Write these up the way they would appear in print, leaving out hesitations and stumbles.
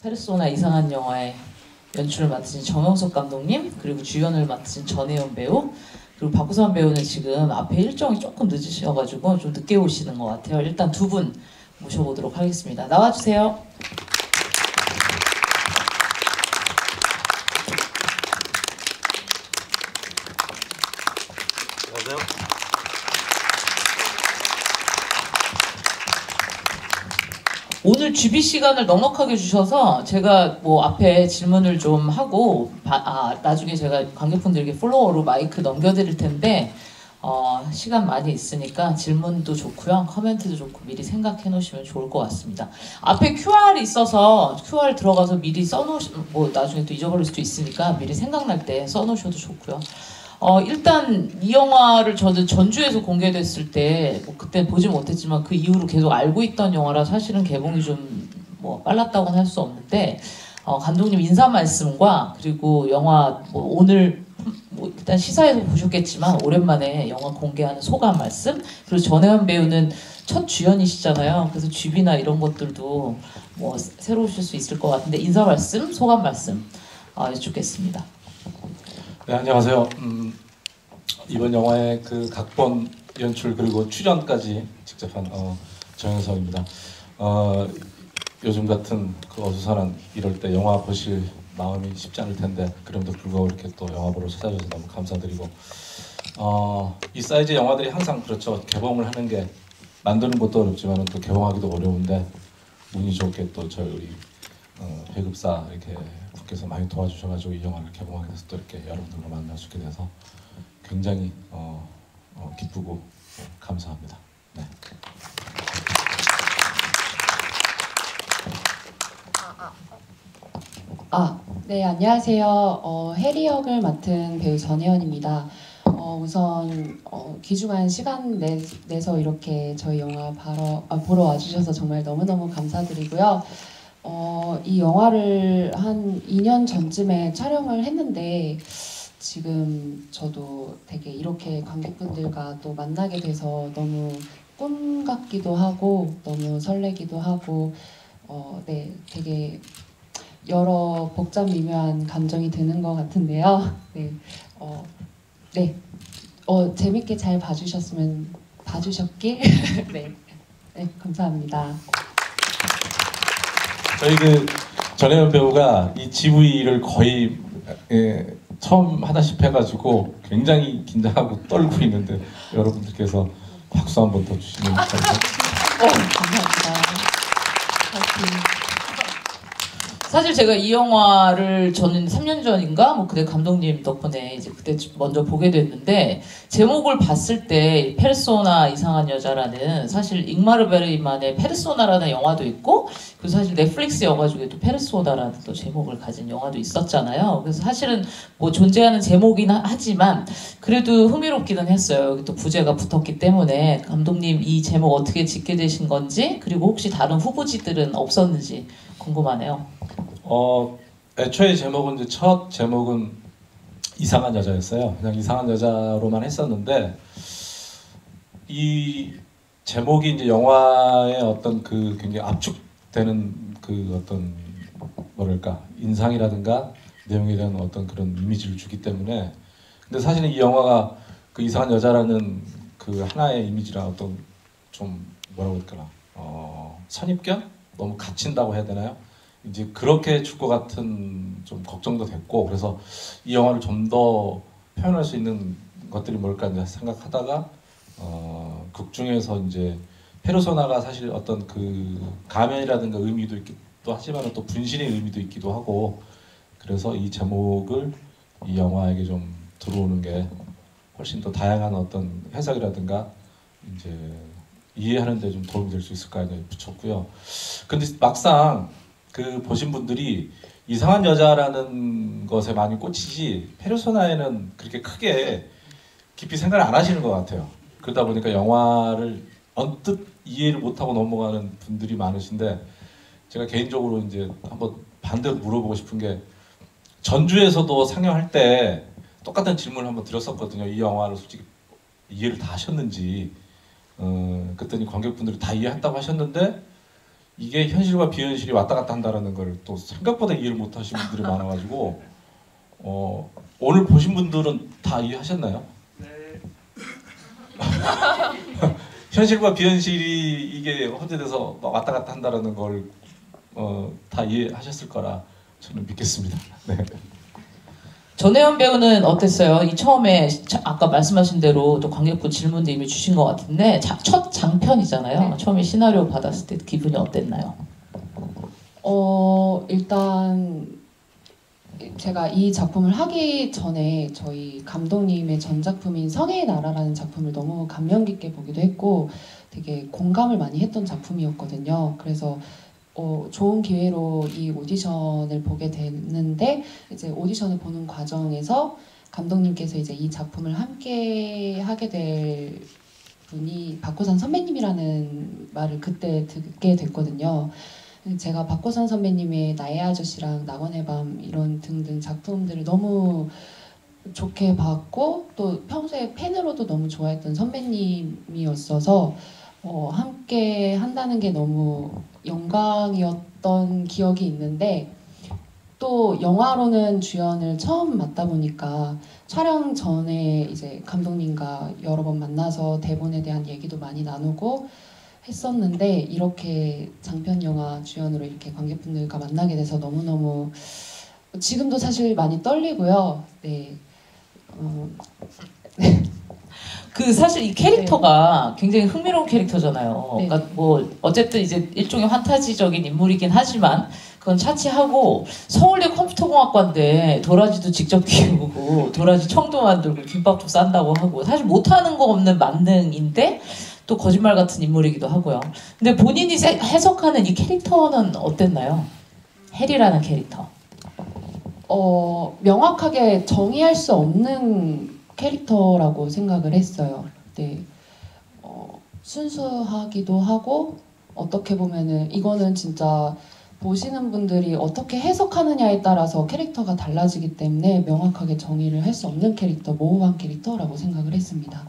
페르소나 이상한 영화의 연출을 맡으신 정영석 감독님, 그리고 주연을 맡으신 전혜연 배우, 그리고 박구선 배우는 지금 앞에 일정이 조금 늦으셔가지고 좀 늦게 오시는 것 같아요. 일단 두 분 모셔보도록 하겠습니다. 나와주세요. 안녕하세요. 오늘 GB 시간을 넉넉하게 주셔서 제가 뭐 앞에 질문을 좀 하고 나중에 제가 관객분들에게 플로어로 마이크 넘겨드릴 텐데 시간 많이 있으니까 질문도 좋고요, 커멘트도 좋고 미리 생각해 놓으시면 좋을 것 같습니다. 앞에 QR이 있어서 QR 들어가서 미리 써놓으시면 뭐 나중에 또 잊어버릴 수도 있으니까 미리 생각날 때 써놓으셔도 좋고요. 일단 이 영화를 저는 전주에서 공개됐을 때 뭐 그때 보지 못했지만 그 이후로 계속 알고 있던 영화라 사실은 개봉이 좀 뭐 빨랐다고는 할 수 없는데 감독님 인사 말씀과 그리고 영화 뭐 오늘 뭐 일단 시사에서 보셨겠지만 오랜만에 영화 공개하는 소감 말씀, 그리고 전혜연 배우는 첫 주연이시잖아요. 그래서 쥐비나 이런 것들도 뭐 새로우실 수 있을 것 같은데 인사 말씀, 소감 말씀 여쭙겠습니다. 네, 안녕하세요. 이번 영화의 그 각본, 연출 그리고 출연까지 직접 한 정영석입니다. 요즘 같은 그 어수선한 이럴 때 영화 보실 마음이 쉽지 않을 텐데 그럼에도 불구하고 이렇게 또 영화 보러 찾아주셔서 너무 감사드리고 이 사이즈의 영화들이 항상 그렇죠. 개봉을 하는 게 만드는 것도 어렵지만 또 개봉하기도 어려운데 운이 좋게 또 저희 배급사 이렇게 분께서 많이 도와주셔가지고 이 영화를 개봉하게 돼서 또 이렇게 여러분들과 만날 수 있게 돼서 굉장히 기쁘고 감사합니다. 네. 네, 안녕하세요. 해리 역을 맡은 배우 전혜연입니다. 우선 귀중한 시간 내서 이렇게 저희 영화 보러 와주셔서 정말 너무너무 감사드리고요. 이 영화를 한 2년 전쯤에 촬영을 했는데 지금 저도 되게 이렇게 관객분들과 또 만나게 돼서 너무 꿈 같기도 하고 너무 설레기도 하고 네, 되게 여러 복잡 미묘한 감정이 드는 것 같은데요. 네, 재밌게 잘 봐주셨길 네, 감사합니다. 저희 그 전혜연 배우가 이 GV를 거의 처음 하다시피 해가지고 굉장히 긴장하고 떨고 있는데 여러분들께서 박수 한번 더 주시면 감사합니다. 감사합니다. 파이팅. 사실 제가 이 영화를 저는 3년 전인가 뭐 그때 감독님 덕분에 이제 그때 먼저 보게 됐는데 제목을 봤을 때 페르소나 이상한 여자라는, 사실 잉마르 베르만의 페르소나라는 영화도 있고 그리고 사실 넷플릭스 영화 중에 또 페르소나라는 또 제목을 가진 영화도 있었잖아요. 그래서 사실은 뭐 존재하는 제목이긴 하지만 그래도 흥미롭기는 했어요. 여기 또 부제가 붙었기 때문에 감독님 이 제목 어떻게 짓게 되신 건지, 그리고 혹시 다른 후보지들은 없었는지 궁금하네요. 애초에 제목은 이제 첫 제목은 이상한 여자였어요. 그냥 이상한 여자로만 했었는데 이 제목이 이제 영화의 어떤 그 굉장히 압축되는 그 어떤 뭐랄까 인상이라든가 내용에 대한 어떤 그런 이미지를 주기 때문에, 근데 사실은 이 영화가 그 이상한 여자라는 그 하나의 이미지랑 어떤 좀 뭐라고 할까나 선입견? 너무 갇힌다고 해야 되나요? 이제 그렇게 줄 것 같은 좀 걱정도 됐고, 그래서 이 영화를 좀 더 표현할 수 있는 것들이 뭘까 이제 생각하다가 극 중에서 이제 페르소나가 사실 어떤 그 가면이라든가 의미도 있기도 하지만 또 분신의 의미도 있기도 하고, 그래서 이 제목을 이 영화에게 좀 들어오는 게 훨씬 더 다양한 어떤 해석이라든가 이제 이해하는 데 좀 도움이 될 수 있을까 이제 붙였고요. 근데 막상 그 보신 분들이 이상한 여자라는 것에 많이 꽂히지 페르소나에는 그렇게 크게 깊이 생각을 안 하시는 것 같아요. 그러다 보니까 영화를 언뜻 이해를 못하고 넘어가는 분들이 많으신데, 제가 개인적으로 이제 한번 반대로 물어보고 싶은 게, 전주에서도 상영할 때 똑같은 질문을 한번 드렸었거든요. 이 영화를 솔직히 이해를 다 하셨는지. 그랬더니 관객분들이 다 이해했다고 하셨는데 이게 현실과 비현실이 왔다 갔다 한다는 걸 또 생각보다 이해를 못 하시는 분들이 많아가지고 오늘 보신 분들은 다 이해하셨나요? 네. 현실과 비현실이 이게 혼재돼서 막 왔다 갔다 한다는 걸 다 이해하셨을 거라 저는 믿겠습니다. 네. 전혜연 배우는 어땠어요? 이 처음에 아까 말씀하신 대로 또 관객분 질문도 이미 주신 것 같은데 첫 장편이잖아요. 네. 처음에 시나리오 받았을 때 기분이 어땠나요? 일단 제가 이 작품을 하기 전에 저희 감독님의 전작품인 성의 나라라는 작품을 너무 감명 깊게 보기도 했고 되게 공감을 많이 했던 작품이었거든요. 그래서 좋은 기회로 이 오디션을 보게 됐는데 이제 오디션을 보는 과정에서 감독님께서 이제 이 작품을 함께 하게 될 분이 박호산 선배님이라는 말을 그때 듣게 됐거든요. 제가 박호산 선배님의 나의 아저씨랑 낙원의 밤 이런 등등 작품들을 너무 좋게 봤고 또 평소에 팬으로도 너무 좋아했던 선배님이었어서 함께 한다는 게 너무 영광이었던 기억이 있는데 또 영화로는 주연을 처음 맡다 보니까 촬영 전에 이제 감독님과 여러 번 만나서 대본에 대한 얘기도 많이 나누고 했었는데 이렇게 장편 영화 주연으로 이렇게 관객분들과 만나게 돼서 너무너무 지금도 사실 많이 떨리고요. 네. 그 사실 이 캐릭터가 굉장히 흥미로운 캐릭터잖아요. 네. 그러니까 뭐 어쨌든 이제 일종의 판타지적인 인물이긴 하지만 그건 차치하고 서울대 컴퓨터공학과인데 도라지도 직접 키우고 도라지 청도 만들고 김밥도 싼다고 하고 사실 못하는 거 없는 만능인데 또 거짓말 같은 인물이기도 하고요. 근데 본인이 해석하는 이 캐릭터는 어땠나요? 해리라는 캐릭터. 명확하게 정의할 수 없는 캐릭터라고 생각을 했어요. 네. 순수하기도 하고 어떻게 보면은 이거는 진짜 보시는 분들이 어떻게 해석하느냐에 따라서 캐릭터가 달라지기 때문에 명확하게 정의를 할 수 없는 캐릭터, 모호한 캐릭터라고 생각을 했습니다.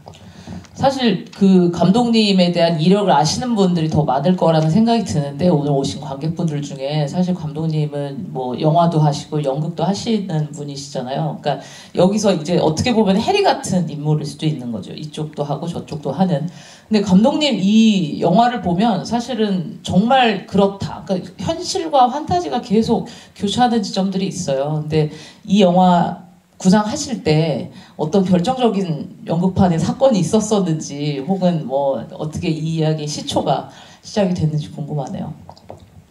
사실 그 감독님에 대한 이력을 아시는 분들이 더 많을 거라는 생각이 드는데 오늘 오신 관객분들 중에 사실 감독님은 뭐 영화도 하시고 연극도 하시는 분이시잖아요. 그러니까 여기서 이제 어떻게 보면 해리 같은 인물일 수도 있는 거죠. 이쪽도 하고 저쪽도 하는. 근데 감독님 이 영화를 보면 사실은 정말 그렇다. 그러니까 현실과 판타지가 계속 교차하는 지점들이 있어요. 근데 이 영화 구상하실 때 어떤 결정적인 연극판에 사건이 있었었는지 혹은 뭐 어떻게 이 이야기의 시초가 시작이 됐는지 궁금하네요.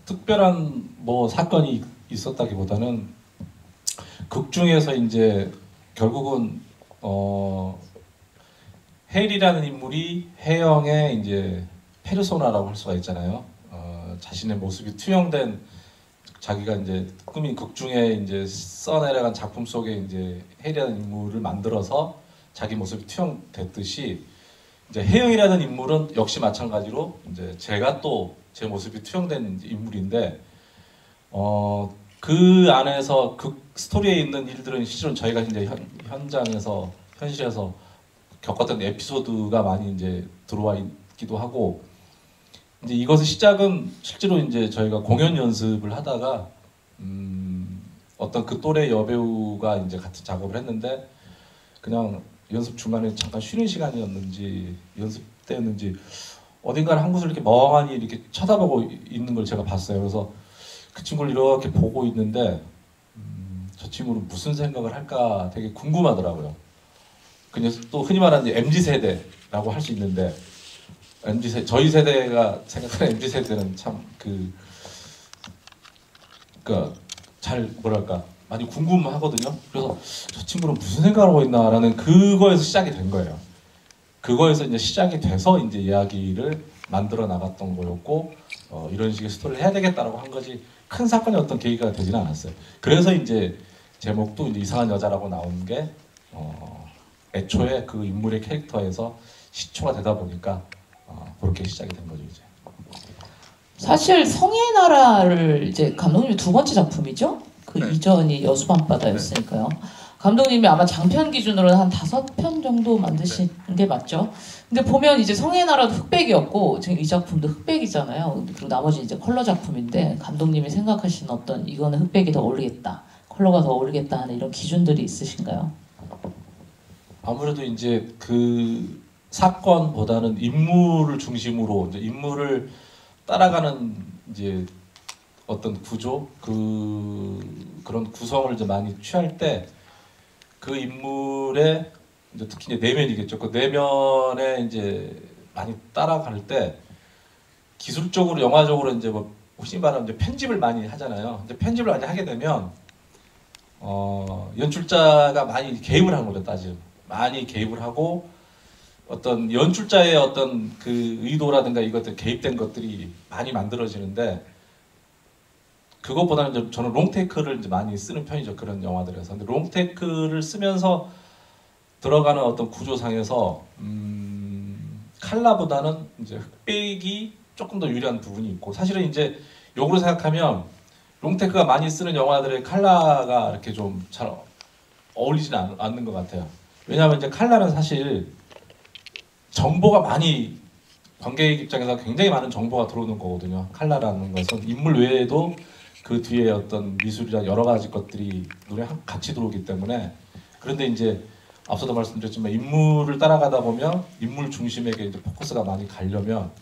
특별한 뭐 사건이 있었다기보다는 극 중에서 이제 결국은 헬이라는 인물이 혜영의 이제 페르소나라고 할 수가 있잖아요. 자신의 모습이 투영된 자기가 이제 꾸민 극 중에 이제 써내려간 작품 속에 이제 혜리라는 인물을 만들어서 자기 모습이 투영됐듯이 이제 혜영이라는 인물은 역시 마찬가지로 이제 제가 또 제 모습이 투영된 인물인데 그 안에서 그 스토리에 있는 일들은 실제로 저희가 이제 현장에서 현실에서 겪었던 에피소드가 많이 이제 들어와 있기도 하고 이제 이것의 시작은 실제로 이제 저희가 공연 연습을 하다가 어떤 그 또래 여배우가 이제 같이 작업을 했는데 그냥 연습 중간에 잠깐 쉬는 시간이었는지 연습 때였는지 어딘가를 한 곳을 이렇게 멍하니 이렇게 쳐다보고 있는 걸 제가 봤어요. 그래서 그 친구를 이렇게 보고 있는데 저 친구는 무슨 생각을 할까 되게 궁금하더라고요. 그냥 또 흔히 말하는 MZ 세대라고 할 수 있는데 저희 세대가 생각하는 MZ 세대는 참 잘 뭐랄까 많이 궁금하거든요. 그래서 저 친구는 무슨 생각을 하고 있나라는 그거에서 시작이 된 거예요. 그거에서 이제 시작이 돼서 이제 이야기를 만들어 나갔던 거였고 이런 식의 스토리를 해야 되겠다라고 한 거지 큰 사건이 어떤 계기가 되지는 않았어요. 그래서 이제 제목도 이제 이상한 여자라고 나온 게 애초에 그 인물의 캐릭터에서 시초가 되다 보니까 그렇게 시작이 된 거죠 이제. 사실 성의 나라를 이제 감독님의 두 번째 작품이죠. 그 네. 이전이 여수밤바다였으니까요. 감독님이 아마 장편 기준으로는 한 5편 정도 만드신 게 맞죠? 근데 보면 이제 성의 나라도 흑백이었고 지금 이 작품도 흑백이잖아요. 그리고 나머지 이제 컬러 작품인데 감독님이 생각하시는 어떤 이거는 흑백이 더 어울리겠다, 컬러가 더 어울리겠다 하는 이런 기준들이 있으신가요? 아무래도 이제 그 사건보다는 인물을 중심으로 이제 인물을 따라가는 이제 어떤 구조 그런 구성을 이제 많이 취할 때 그 인물의 이제 특히 이제 내면이겠죠. 그 내면에 이제 많이 따라갈 때 기술적으로 영화적으로 이제 뭐 혹시 말하면 이제 편집을 많이 하잖아요. 이제 편집을 많이 하게 되면 연출자가 많이 개입을 하는 거죠. 따지면 많이 개입을 하고 어떤 연출자의 어떤 그 의도라든가 이것들 개입된 것들이 많이 만들어지는데 그것보다는 이제 저는 롱테이크를 이제 많이 쓰는 편이죠. 그런 영화들에서. 근데 롱테이크를 쓰면서 들어가는 어떤 구조상에서 칼라보다는 이제 흑백이 조금 더 유리한 부분이 있고 사실은 이제 역으로 생각하면 롱테이크가 많이 쓰는 영화들의 칼라가 이렇게 좀 잘 어울리지는 않는 것 같아요. 왜냐하면 이제 칼라는 사실 정보가 많이 관객 입장에서 굉장히 많은 정보가 들어오는 거거든요. 칼라라는 것은 인물 외에도 그 뒤에 어떤 미술이나 여러 가지 것들이 눈에 같이 들어오기 때문에 그런데 이제 앞서도 말씀드렸지만 인물을 따라가다 보면 인물 중심에게 이제 포커스가 많이 가려면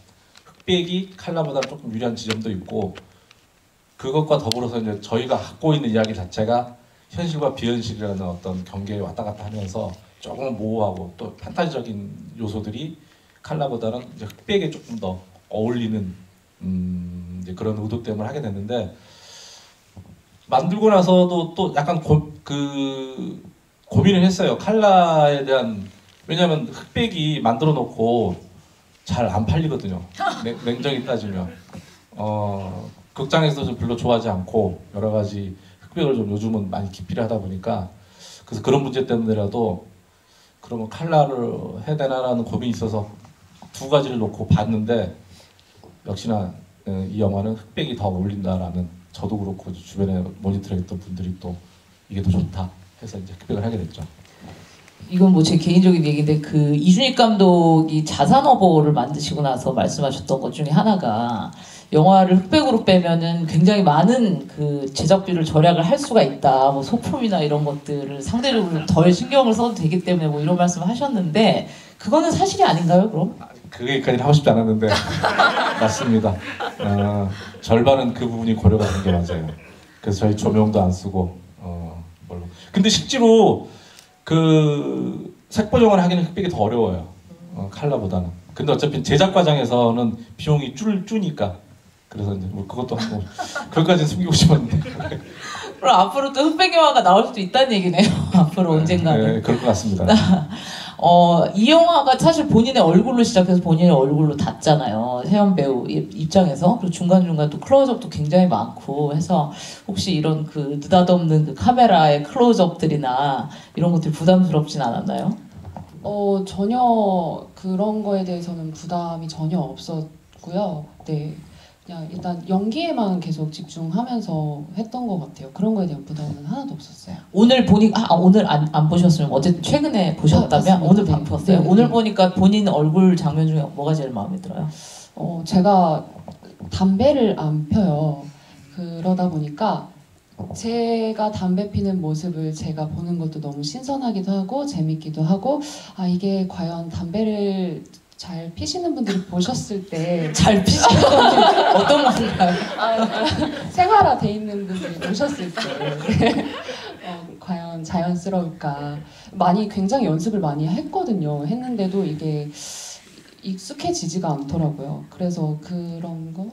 흑백이 칼라보다는 조금 유리한 지점도 있고 그것과 더불어서 이제 저희가 갖고 있는 이야기 자체가 현실과 비현실이라는 어떤 경계에 왔다 갔다 하면서 조금 모호하고 또 판타지적인 요소들이 칼라보다는 이제 흑백에 조금 더 어울리는 이제 그런 의도 때문에 하게 됐는데 만들고 나서도 또 약간 고민을 했어요. 칼라에 대한 왜냐하면 흑백이 만들어 놓고 잘 안 팔리거든요. 냉정히 따지면 극장에서도 별로 좋아하지 않고 여러 가지 흑백을 좀 요즘은 많이 기피를 하다 보니까 그래서 그런 문제 때문에라도 그러면 칼라를 해야 되나라는 고민이 있어서 두 가지를 놓고 봤는데 역시나 이 영화는 흑백이 더 어울린다라는 저도 그렇고 주변에 모니터링했던 분들이 또 이게 더 좋다 해서 이제 흑백을 하게 됐죠. 이건 뭐 제 개인적인 얘기인데 그 이준익 감독이 자산어보를 만드시고 나서 말씀하셨던 것 중에 하나가 영화를 흑백으로 빼면은 굉장히 많은 그 제작비를 절약을 할 수가 있다. 뭐 소품이나 이런 것들을 상대적으로 덜 신경을 써도 되기 때문에 뭐 이런 말씀을 하셨는데 그거는 사실이 아닌가요, 그럼? 그 얘기까지는 하고 싶지 않았는데 맞습니다. 절반은 그 부분이 고려가 된 게 맞아요. 그래서 저희 조명도 안 쓰고 뭘로. 근데 실제로 그 색보정을 하기는 흑백이 더 어려워요. 칼라보다는. 근데 어차피 제작 과정에서는 비용이 줄니까 그래서 이제 뭐 그것도 한번 그것까지는 숨기고 싶었는데. 그럼 앞으로 또 흑백 영화가 나올 수도 있다는 얘기네요. 앞으로 언젠가는. 네, 그럴 것 같습니다. 이 영화가 사실 본인의 얼굴로 시작해서 본인의 얼굴로 닫잖아요. 세연 배우 입장에서. 그리고 중간중간 또 클로즈업도 굉장히 많고 해서 혹시 이런 그 느닷없는 그 카메라의 클로즈업들이나 이런 것들이 부담스럽진 않았나요? 전혀 그런 거에 대해서는 부담이 전혀 없었고요. 네. 그냥 일단 연기에만 계속 집중하면서 했던 것 같아요. 그런 거에 대한 부담은 하나도 없었어요. 오늘 보니까 오늘 안 보셨으면 어쨌든 최근에 보셨다면 오늘 네. 봤어요. 네. 오늘 보니까 본인 얼굴 장면 중에 뭐가 제일 마음에 들어요? 제가 담배를 안 펴요. 그러다 보니까 제가 담배 피는 모습을 제가 보는 것도 너무 신선하기도 하고 재밌기도 하고 이게 과연 담배를 잘 피시는 분들이 보셨을 때 잘 피시는 분들 어떤 건가요? 생활화돼 있는 분들이 보셨을 때 과연 자연스러울까 굉장히 연습을 많이 했거든요. 이게 익숙해지지가 않더라고요. 그래서 그런 거.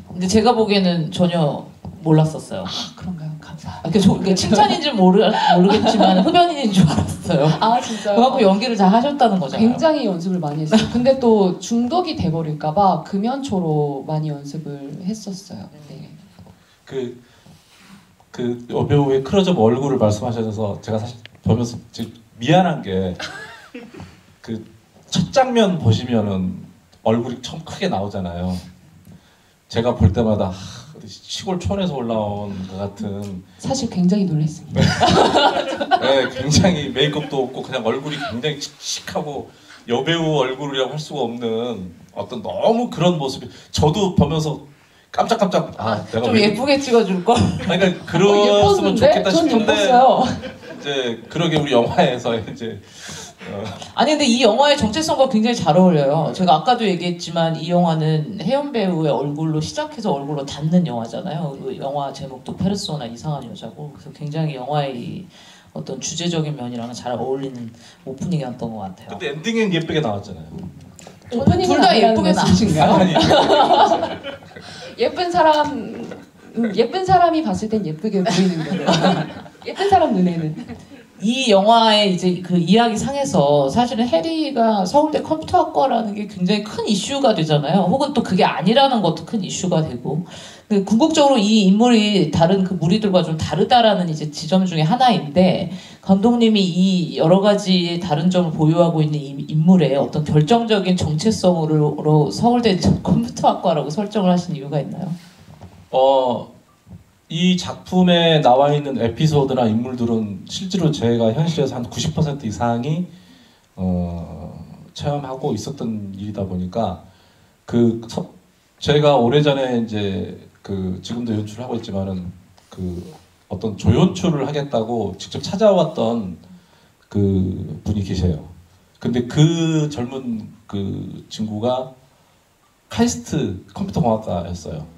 근데 제가 보기에는 전혀 몰랐었어요. 그런가요? 감사합니다. 그게 칭찬인지 모르겠지만 흡연인인 줄 알았어요. 진짜요? 그만큼 연기를 잘 하셨다는 거잖아요. 굉장히 연습을 많이 했어요. 근데 또 중독이 돼버릴까봐 금연초로 많이 연습을 했었어요. 네. 그 여배우의 클로즈업 얼굴을 말씀하셔서 제가 사실 보면서 미안한 게 그 첫 장면 보시면은 얼굴이 처음 크게 나오잖아요. 제가 볼 때마다 시골 촌에서 올라온 것 같은 사실 굉장히 놀랐습니다. 네, 굉장히 메이크업도 없고 그냥 얼굴이 굉장히 칙칙하고 여배우 얼굴이라고 할 수가 없는 어떤 너무 그런 모습이 저도 보면서 깜짝깜짝 내가 좀 왜 예쁘게 찍어줄 걸. 그러니까 그랬으면 좋겠다 전 싶은데 예뻤어요. 이제 그러게 우리 영화에서 이제 아니 근데 이 영화의 정체성과 굉장히 잘 어울려요. 제가 아까도 얘기했지만 이 영화는 혜연 배우의 얼굴로 시작해서 얼굴로 닿는 영화잖아요. 그 영화 제목도 페르소나 이상한 여자고 그래서 굉장히 영화의 이 어떤 주제적인 면이랑은 잘 어울리는 오프닝이었던 것 같아요. 근데 엔딩엔 예쁘게 나왔잖아요. 오프닝은 둘 다 아니라는 예쁘게 나. 말씀이신가요? 아니 예쁜 사람이 봤을 땐 예쁘게 보이는 거예요. 예쁜 사람 눈에는. 이 영화의 이제 그 이야기 상에서 사실은 해리가 서울대 컴퓨터학과라는 게 굉장히 큰 이슈가 되잖아요. 혹은 또 그게 아니라는 것도 큰 이슈가 되고. 근데 궁극적으로 이 인물이 다른 그 무리들과 좀 다르다라는 이제 지점 중에 하나인데 감독님이 이 여러 가지 다른 점을 보유하고 있는 이 인물의 어떤 결정적인 정체성으로 서울대 컴퓨터학과라고 설정을 하신 이유가 있나요? 이 작품에 나와 있는 에피소드나 인물들은 실제로 제가 현실에서 한 90% 이상이 체험하고 있었던 일이다 보니까 제가 오래전에 이제 지금도 연출을 하고 있지만은 어떤 조연출을 하겠다고 직접 찾아왔던 그 분이 계세요. 근데 그 젊은 그 친구가 카이스트 컴퓨터공학과였어요.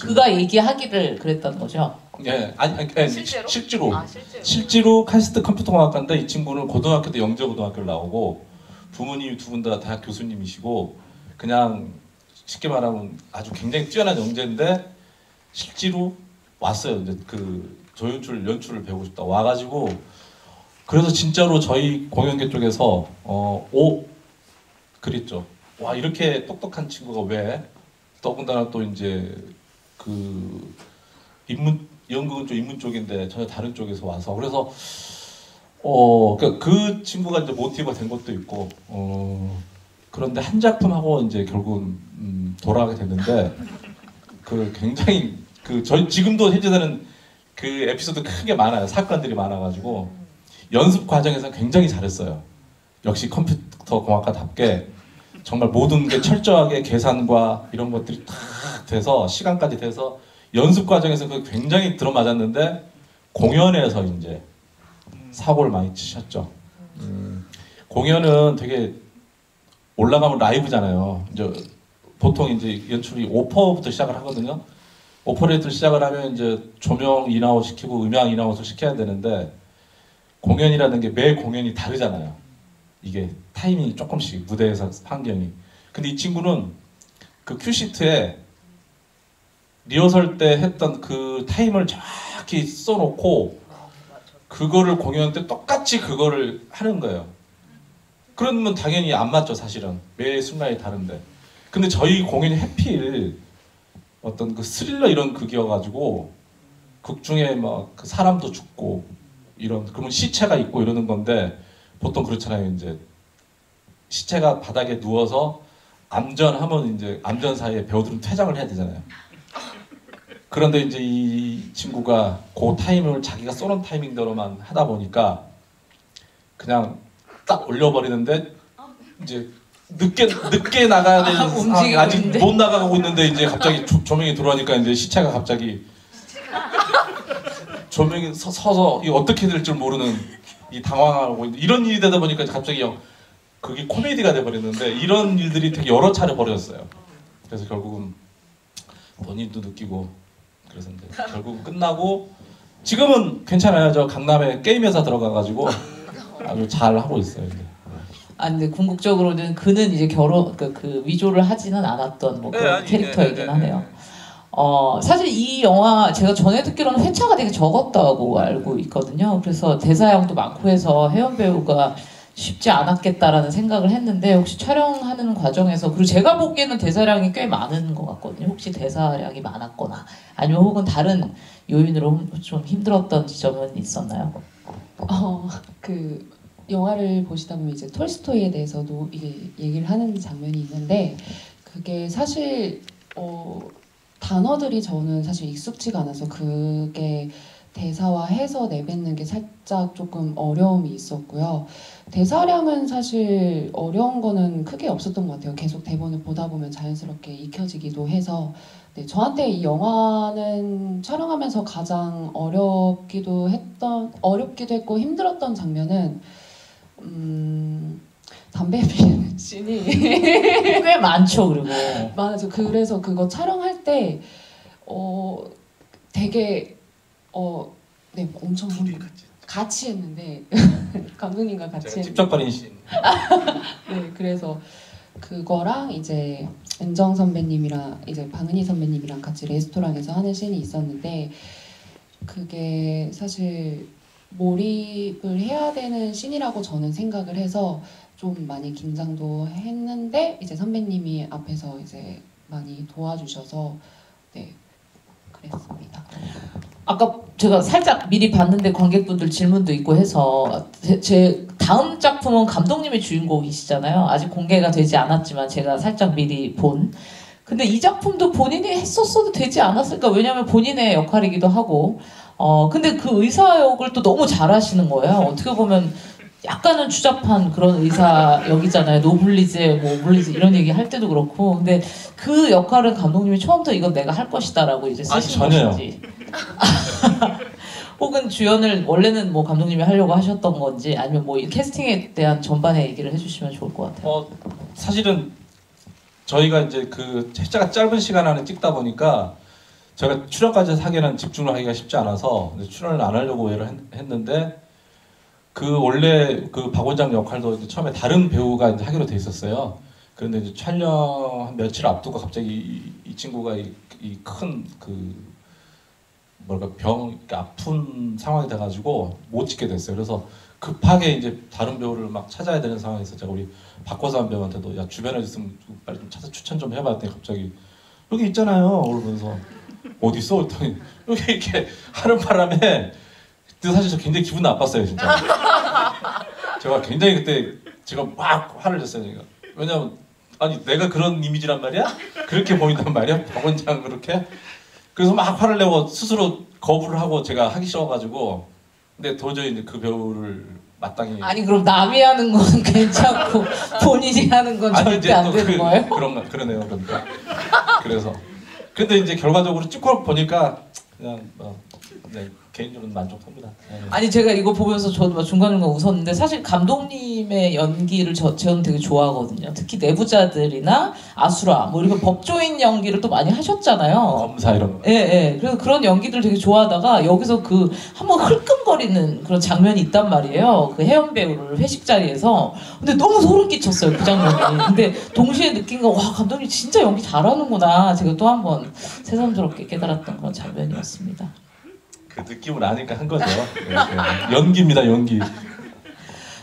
그가 얘기하기를 그랬던 거죠. 예, 아니, 실제로? 실제로 실제로. 실제로 카이스트 컴퓨터공학과인데 이 친구는 고등학교 때 영재고등학교를 나오고 부모님이 두 분 다 대학 교수님이시고 그냥 쉽게 말하면 아주 굉장히 뛰어난 영재인데 실제로 왔어요. 이제 그 연출을 배우고 싶다 와가지고 그래서 진짜로 저희 공연계 쪽에서 그랬죠. 와 이렇게 똑똑한 친구가 왜 더군다나 또 이제 연극은 좀 인문 쪽인데 전혀 다른 쪽에서 와서 그래서 그러니까 그 친구가 이제 모티브가 된 것도 있고 그런데 한 작품하고 이제 결국은 돌아가게 됐는데 굉장히 저희 지금도 현재되는 그 에피소드 크게 많아요. 사건들이 많아가지고 연습 과정에서 굉장히 잘했어요. 역시 컴퓨터 공학과답게 정말 모든 게 철저하게 계산과 이런 것들이 다 돼서 시간까지 돼서 연습 과정에서 굉장히 들어맞았는데 공연에서 이제 사고를 많이 치셨죠. 공연은 되게 올라가면 라이브잖아요. 이제 보통 이제 연출이 오퍼부터 시작을 하거든요. 오퍼레이트를 시작을 하면 이제 조명 인아웃 시키고 음향 인아웃을 시켜야 되는데 공연이라는 게 매 공연이 다르잖아요. 이게 타이밍이 조금씩 무대에서 환경이. 근데 이 친구는 그 큐시트에 리허설 때 했던 그 타임을 정확히 써놓고 그거를 공연 때 똑같이 그거를 하는 거예요. 그러면 당연히 안 맞죠, 사실은. 매 순간이 다른데. 근데 저희 공연이 해필 어떤 그 스릴러 이런 극이어가지고 극 중에 막 그 사람도 죽고 그러면 시체가 있고 이러는 건데 보통 그렇잖아요. 이제 시체가 바닥에 누워서 암전하면 이제 암전 사이에 배우들은 퇴장을 해야 되잖아요. 그런데 이제 이 친구가 그 타이밍을 자기가 쏘는 타이밍대로만 하다 보니까 그냥 딱 올려버리는데 이제 늦게 나가야 되는 상황이 아직 못 나가고 있는데 이제 갑자기 조명이 들어오니까 이제 시체가 갑자기 조명이 서서 이거 어떻게 될 줄 모르는 이 당황하고 이런 일이 되다 보니까 갑자기 그게 코미디가 돼버렸는데 이런 일들이 되게 여러 차례 벌어졌어요. 그래서 결국은 본인도 느끼고 그래서 이제 결국은 끝나고 지금은 괜찮아요. 저 강남에 게임 회사 들어가가지고 아주 잘 하고 있어요. 이제. 근데 궁극적으로는 그는 이제 그 위조를 하지는 않았던 뭐 그런 캐릭터이긴 하네요. 사실 이 영화 제가 전에 듣기로는 회차가 되게 적었다고 알고 있거든요. 그래서 대사량도 많고 해서 혜연 배우가 쉽지 않았겠다라는 생각을 했는데 혹시 촬영하는 과정에서 그리고 제가 보기에는 대사량이 꽤 많은 것 같거든요. 혹시 대사량이 많았거나 아니면 혹은 다른 요인으로 좀 힘들었던 지점은 있었나요? 그 영화를 보시다 보면 이제 톨스토이에 대해서도 이게 얘기를 하는 장면이 있는데 그게 사실 단어들이 저는 사실 익숙지가 않아서 그게 대사화해서 내뱉는 게 살짝 조금 어려움이 있었고요. 대사량은 사실 어려운 거는 크게 없었던 것 같아요. 계속 대본을 보다 보면 자연스럽게 익혀지기도 해서 네, 저한테 이 영화는 촬영하면서 가장 어렵기도 했고 힘들었던 장면은 담배 피우는 씬이 꽤 많죠. 그리고 맞아. 그래서 그거 촬영할 때 되게 네, 엄청 같이 했는데 감독님과 같이 제가 했는데 찝쩍거리는 씬. 네, 그래서 그거랑 이제 은정 선배님이랑 이제 방은희 선배님이랑 같이 레스토랑에서 하는 씬이 있었는데 그게 사실 몰입을 해야 되는 씬이라고 저는 생각을 해서 좀 많이 긴장도 했는데 이제 선배님이 앞에서 이제 많이 도와주셔서 네, 그랬습니다. 아까 제가 살짝 미리 봤는데 관객분들 질문도 있고 해서 제 다음 작품은 감독님의 주인공이시잖아요. 아직 공개가 되지 않았지만 제가 살짝 미리 본. 근데 이 작품도 본인이 했었어도 되지 않았을까? 왜냐면 본인의 역할이기도 하고. 근데 그 의사 역을 또 너무 잘하시는 거예요. 어떻게 보면 약간은 추잡한 그런 의사 역이잖아요. 노블리제, 뭐 오블리제 이런 얘기 할 때도 그렇고. 근데 그 역할은 감독님이 처음부터 이건 내가 할 것이다라고 이제 쓰신 전혀요. 것인지. 혹은 주연을 원래는 뭐 감독님이 하려고 하셨던 건지 아니면 뭐 이 캐스팅에 대한 전반의 얘기를 해주시면 좋을 것 같아요. 사실은 저희가 이제 그 책자가 짧은 시간 안에 찍다 보니까 제가 출연까지 하기에는 집중을 하기가 쉽지 않아서 출연을 안 하려고 했는데 그 원래 그 박 원장 역할도 이제 처음에 다른 배우가 이제 하기로 돼 있었어요. 그런데 이제 촬영 한 며칠 앞두고 갑자기 이 친구가 이 큰 그 뭐랄까 아픈 상황이 돼가지고 못 찍게 됐어요. 그래서 급하게 이제 다른 배우를 막 찾아야 되는 상황에서 제가 우리 박거산 배우한테도 야 주변에 있으면 빨리 좀 찾아 추천 좀 해봐 했더니 갑자기 여기 있잖아요. 그러면서 어디 있어? 그랬더니 여기 이렇게 하는 바람에 그때 사실 저 굉장히 기분 나빴어요 진짜. 제가 굉장히 그때 제가 막 화를 냈어요. 제가. 왜냐면 아니 내가 그런 이미지란 말이야? 그렇게 보인단 말이야? 박 원장 그렇게? 그래서 막 화를 내고 스스로 거부를 하고 제가 하기 싫어가지고 근데 도저히 이제 그 배우를 마땅히 아니 그럼 남이 하는 건 괜찮고 본인이 하는 건 절대 안 되는 거예요? 그러네요. 그러니까 그래서 근데 이제 결과적으로 찍고 보니까 그냥 네, 개인적으로는 만족합니다. 네. 아니 제가 이거 보면서 저도 막 중간중간 웃었는데 사실 감독님의 연기를 저는 되게 좋아하거든요. 특히 내부자들이나 아수라 뭐 이런 법조인 연기를 또 많이 하셨잖아요. 검사 이런 거. 예, 예. 그래서 그런 연기들 되게 좋아하다가 여기서 그 한번 흘끔거리는 그런 장면이 있단 말이에요. 그 혜연 배우를 회식 자리에서. 근데 너무 소름 끼쳤어요, 그 장면이. 근데 동시에 느낀 거, 와, 감독님 진짜 연기 잘하는구나. 제가 또 한 번 새삼스럽게 깨달았던 그런 장면이었습니다. 그 느낌을 아니까 한 거죠. 네. 연기입니다, 연기.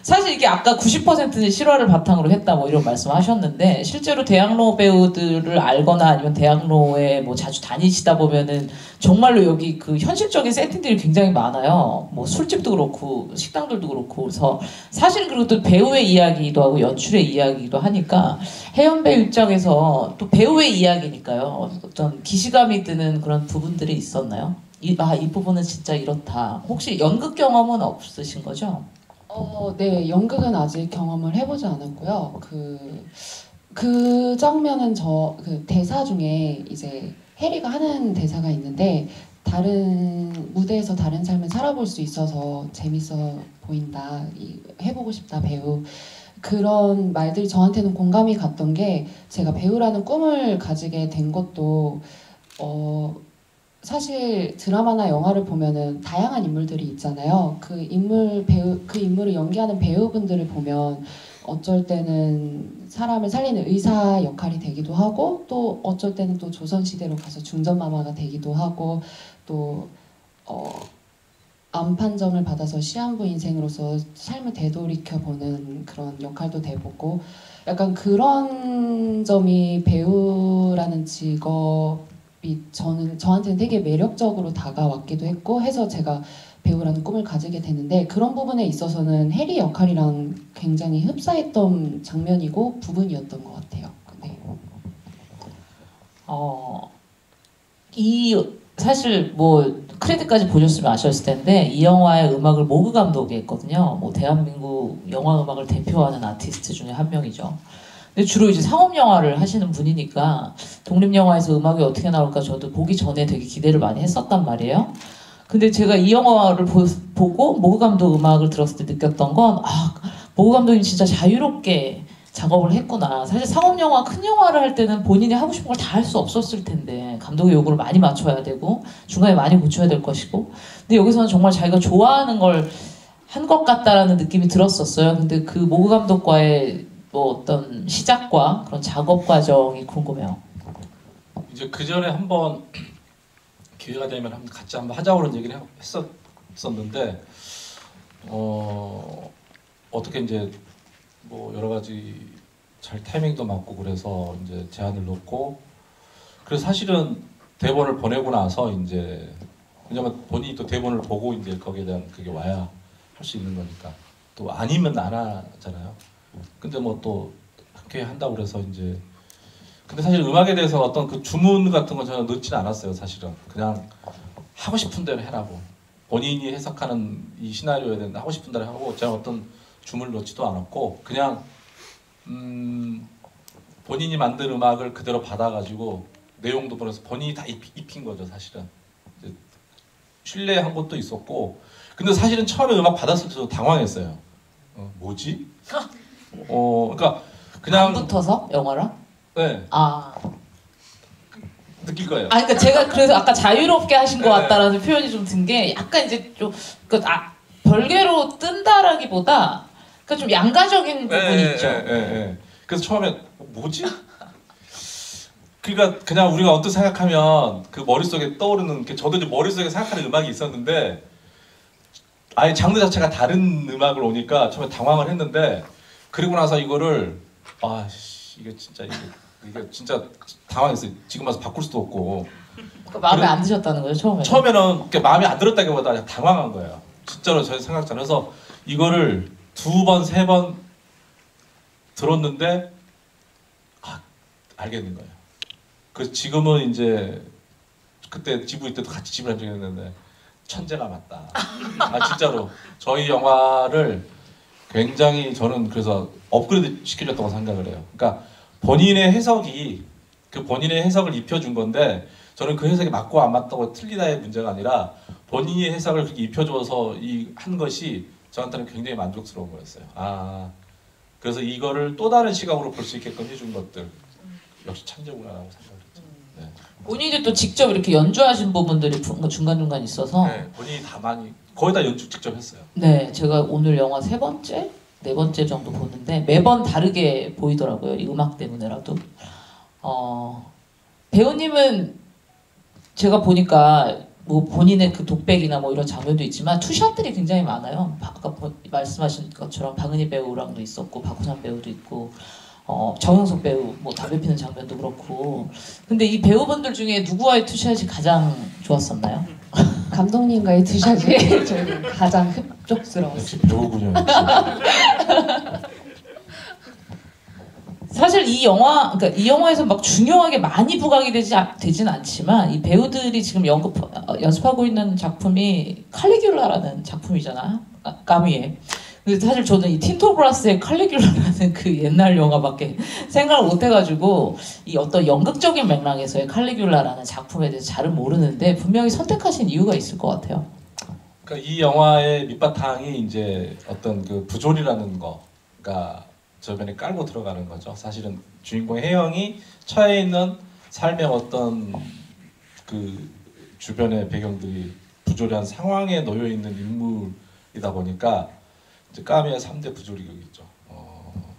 사실 이게 아까 90%는 실화를 바탕으로 했다 뭐 이런 말씀하셨는데 실제로 대학로 배우들을 알거나 아니면 대학로에 뭐 자주 다니시다 보면은 정말로 여기 그 현실적인 세팅들이 굉장히 많아요. 뭐 술집도 그렇고 식당들도 그렇고 그래서 사실 그리고 또 배우의 이야기도 하고 연출의 이야기도 하니까 혜연 배우 입장에서 또 배우의 이야기니까요. 어떤 기시감이 드는 그런 부분들이 있었나요? 이 부분은 진짜 이렇다. 혹시 연극 경험은 없으신 거죠? 네, 연극은 아직 경험을 해보지 않았고요. 그 장면은 그 대사 중에 이제 해리가 하는 대사가 있는데 다른 무대에서 다른 삶을 살아볼 수 있어서 재밌어 보인다, 해보고 싶다 배우. 그런 말들이 저한테는 공감이 갔던 게 제가 배우라는 꿈을 가지게 된 것도 사실 드라마나 영화를 보면은 다양한 인물들이 있잖아요. 그 인물을 연기하는 배우분들을 보면 어쩔 때는 사람을 살리는 의사 역할이 되기도 하고 또 어쩔 때는 또 조선시대로 가서 중전마마가 되기도 하고 또 암 판정을 받아서 시한부 인생으로서 삶을 되돌이켜보는 그런 역할도 돼보고 약간 그런 점이 배우라는 직업 저한테는 되게 매력적으로 다가왔기도 했고 해서 제가 배우라는 꿈을 가지게 됐는데 그런 부분에 있어서는 해리 역할이랑 굉장히 흡사했던 장면이고 부분이었던 것 같아요. 네. 이 사실 뭐 크레딧까지 보셨으면 아셨을 텐데 이 영화의 음악을 모그 감독이 했거든요. 뭐 대한민국 영화 음악을 대표하는 아티스트 중에 한 명이죠. 근데 주로 이제 상업 영화를 하시는 분이니까 독립 영화에서 음악이 어떻게 나올까 저도 보기 전에 되게 기대를 많이 했었단 말이에요. 근데 제가 이 영화를 보고 모그 감독 음악을 들었을 때 느꼈던 건 모그 감독님 진짜 자유롭게 작업을 했구나. 사실 상업 영화, 큰 영화를 할 때는 본인이 하고 싶은 걸 다 할 수 없었을 텐데 감독의 요구를 많이 맞춰야 되고 중간에 많이 고쳐야 될 것이고 근데 여기서는 정말 자기가 좋아하는 걸 한 것 같다라는 느낌이 들었었어요. 근데 그 모그 감독과의 뭐 어떤 시작과 그런 작업 과정이 궁금해요. 이제 그 전에 한번 기회가 되면 같이 한번 하자고 그런 얘기를 했었는데 어떻게 이제 뭐 여러 가지 잘 타이밍도 맞고 그래서 이제 제안을 넣고 그래서 사실은 대본을 보내고 나서 이제 왜냐면 본인이 또 대본을 보고 이제 거기에 대한 그게 와야 할 수 있는 거니까 또 아니면 안 하잖아요. 근데 뭐 또 함께 한다고 그래서 이제 근데 사실 음악에 대해서 어떤 그 주문 같은 건 저는 넣지는 않았어요. 사실은 그냥 하고 싶은 대로 해라고 본인이 해석하는 이 시나리오에 대한 하고 싶은 대로 하고 제가 어떤 주문을 넣지도 않았고 그냥 본인이 만든 음악을 그대로 받아가지고 내용도 그래서 본인이 다 입힌 거죠. 사실은 이제 신뢰한 것도 있었고 근데 사실은 처음에 음악 받았을 때도 당황했어요. 뭐지? 그러니까 그냥 안 붙어서 영화랑? 네 느낄 거예요. 그러니까 제가 그래서 아까 자유롭게 하신 것 같다라는 표현이 좀 든 게 약간 이제 좀 별개로 뜬다라기보다 그러니까 좀 양가적인 부분이 있죠. 그래서 처음에 뭐지? 그러니까 그냥 우리가 어떻게 생각하면 그 머릿속에 떠오르는 저도 이제 머릿속에 생각하는 음악이 있었는데 아예 장르 자체가 다른 음악을 오니까 처음에 당황을 했는데 그리고 나서 이거를 이게 진짜 당황했어요. 지금 와서 바꿀 수도 없고 그러니까 마음에 안 드셨다는 거죠 처음에? 처음에는 마음에 안 들었다기보다 그냥 당황한 거예요. 진짜로 저 생각잖아요. 그래서 이거를 2번, 3번 들었는데 알겠는 거예요. 그래서 지금은 이제 그때 GV 때도 같이 집을 한 적이 있는데 천재가 맞다. 진짜로 저희 영화를 굉장히 저는 그래서 업그레이드 시켜줬다고 생각을 해요. 그러니까 본인의 해석을 입혀준 건데 저는 그 해석이 맞고 안 맞다고 틀리다의 문제가 아니라 본인의 해석을 그렇게 입혀줘서 한 것이 저한테는 굉장히 만족스러운 거였어요. 그래서 이거를 또 다른 시각으로 볼 수 있게끔 해준 것들 역시 천재구나라고 생각을 했죠. 네. 본인이 또 직접 이렇게 연주하신 부분들이 중간중간 있어서 네, 본인이 다 거의 다 연주 직접 했어요. 네, 제가 오늘 영화 3번째? 4번째 정도 보는데 매번 다르게 보이더라고요. 이 음악 때문에라도. 배우님은 제가 보니까 뭐 본인의 그 독백이나 뭐 이런 장면도 있지만 투샷들이 굉장히 많아요. 아까 말씀하신 것처럼 박은희 배우랑도 있었고 박호산 배우도 있고 정영석 배우 뭐 담배 피는 장면도 그렇고 근데 이 배우분들 중에 누구와의 투샷이 가장 좋았었나요? 감독님과의 투샷이 저는 가장 흡족스러웠어요. 역시 배우군요. 사실 이 영화에서 막 중요하게 많이 부각이 되진 않지만 이 배우들이 지금 연습하고 있는 작품이 칼리귤라라는 작품이잖아요. 까미의. 근데 사실 저는 이 틴토 브라스의 칼리귤라라는 그 옛날 영화밖에 생각을 못 해가지고 이 어떤 연극적인 맥락에서의 칼리귤라라는 작품에 대해서 잘은 모르는데 분명히 선택하신 이유가 있을 것 같아요. 그러니까 이 영화의 밑바탕이 이제 어떤 그 부조리라는 거가 저변에 깔고 들어가는 거죠. 사실은 주인공 혜영이 처해 있는 삶의 어떤 그 주변의 배경들이 부조리한 상황에 놓여 있는 인물이다 보니까 이제 까미의 3대 부조리격이 있죠.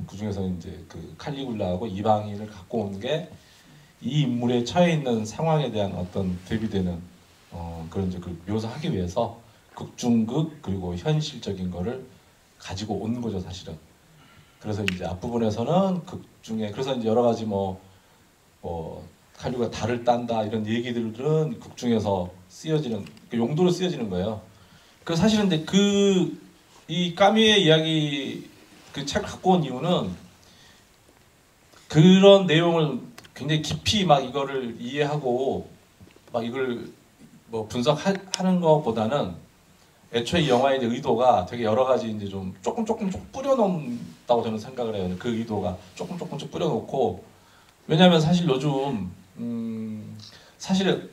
그 중에서 이제 그 칼리굴라하고 이방인을 갖고 온 게 이 인물에 처해 있는 상황에 대한 어떤 대비되는 그런 이제 그 묘사하기 위해서 극중극 그리고 현실적인 거를 가지고 온 거죠, 사실은. 그래서 이제 앞부분에서는 극 중에 그래서 이제 여러 가지 뭐 칼리가 달을 딴다 이런 얘기들은 극 중에서 쓰여지는 그 용도로 쓰여지는 거예요. 그 사실은 근데 이 까미의 이야기 그 책을 갖고 온 이유는 그런 내용을 굉장히 깊이 막 이거를 이해하고 막 이걸 뭐 분석하는 것보다는 애초에 이 영화의 이제 의도가 되게 여러 가지 이제 좀 조금 뿌려놓는다고 저는 생각을 해요. 그 의도가 조금씩 뿌려놓고, 왜냐하면 사실 요즘 사실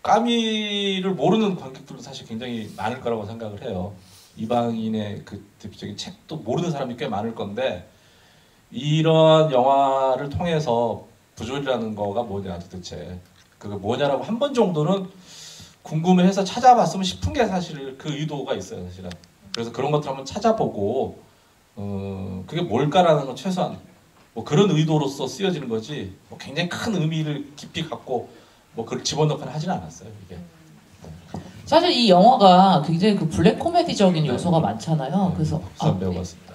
까미를 모르는 관객들도 사실 굉장히 많을 거라고 생각을 해요. 이방인의 그 대표적인 책도 모르는 사람이 꽤 많을 건데, 이런 영화를 통해서 부조리라는 거가 뭐냐 도대체, 그게 뭐냐라고 한 번 정도는 궁금해서 찾아봤으면 싶은 게 사실 그 의도가 있어요, 사실은. 그래서 그런 것들 한번 찾아보고 그게 뭘까라는 건 최소한 뭐 그런 의도로서 쓰여지는 거지, 뭐 굉장히 큰 의미를 깊이 갖고 뭐 그걸 집어넣거나 하진 않았어요, 이게. 사실 이 영화가 굉장히 그 블랙 코미디적인 요소가 많잖아요. 그래서 박수 배워 봤습니다.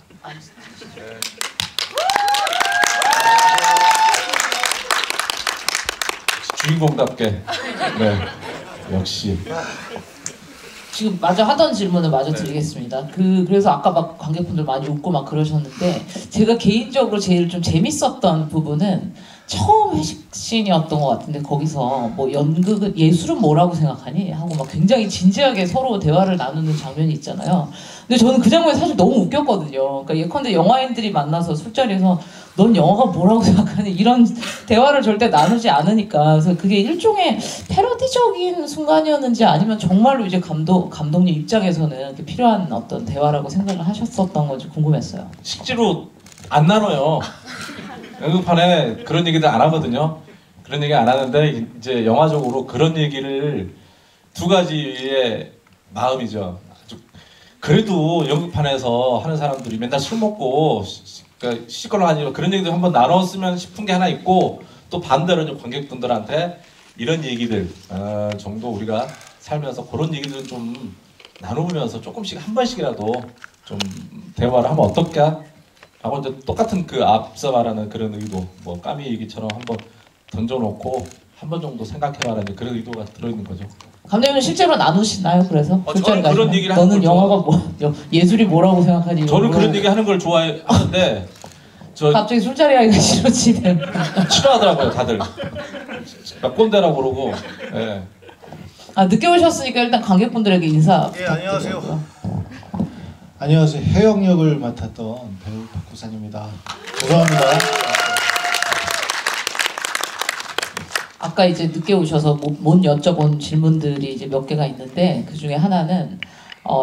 주인공답게. 네. 역시. 지금 마저 하던 질문을 마저 드리겠습니다. 그래서 아까 막 관객분들 많이 웃고 막 그러셨는데, 제가 개인적으로 제일 좀 재밌었던 부분은 처음 회식 씬이었던 것 같은데, 거기서 뭐 연극은 예술은 뭐라고 생각하니? 하고 막 굉장히 진지하게 서로 대화를 나누는 장면이 있잖아요. 근데 저는 그 장면이 사실 너무 웃겼거든요. 그러니까 예컨대 영화인들이 만나서 술자리에서 넌 영화가 뭐라고 생각하니? 이런 대화를 절대 나누지 않으니까. 그래서 그게 일종의 패러디적인 순간이었는지, 아니면 정말로 이제 감독님 입장에서는 필요한 어떤 대화라고 생각을 하셨었던 건지 궁금했어요. 실제로 안 나눠요. 연극판에 그런 얘기들 안 하거든요. 그런 얘기 안 하는데 이제 영화적으로 그런 얘기를 두 가지의 마음이죠. 그래도 연극판에서 하는 사람들이 맨날 술 먹고 그러니까 시끄러워하니 그런 얘기도 한번 나눴으면 싶은 게 하나 있고, 또 반대로 이제 관객분들한테 이런 얘기들 정도 우리가 살면서 그런 얘기들은 좀 나누면서 조금씩 한 번씩이라도 좀 대화를 하면 어떨까 하고, 이제 똑같은 그 앞서 말하는 그런 의도, 뭐 까미 얘기처럼 한번 던져놓고 한 번 정도 생각해봐라, 이제 그런 의도가 들어있는 거죠. 감독님은 실제로 나누시나요? 그래서 저는 그런 얘기를 하는 너는 걸 영화가 뭐 예술이 뭐라고 생각하니? 저는 그런 얘기 하는 걸 좋아하는데 갑자기 술자리 하기가 싫어지네. 싫어하더라고요, 다들. 꼰대라고 그러고. 예. 아, 늦게 오셨으니까 일단 관객분들에게 인사. 예, 안녕하세요. 안녕하세요. 해영 역을 맡았던 배우 박구산입니다. 죄송합니다. 아까 이제 늦게 오셔서 못 여쭤본 질문들이 이제 몇 개가 있는데, 그 중에 하나는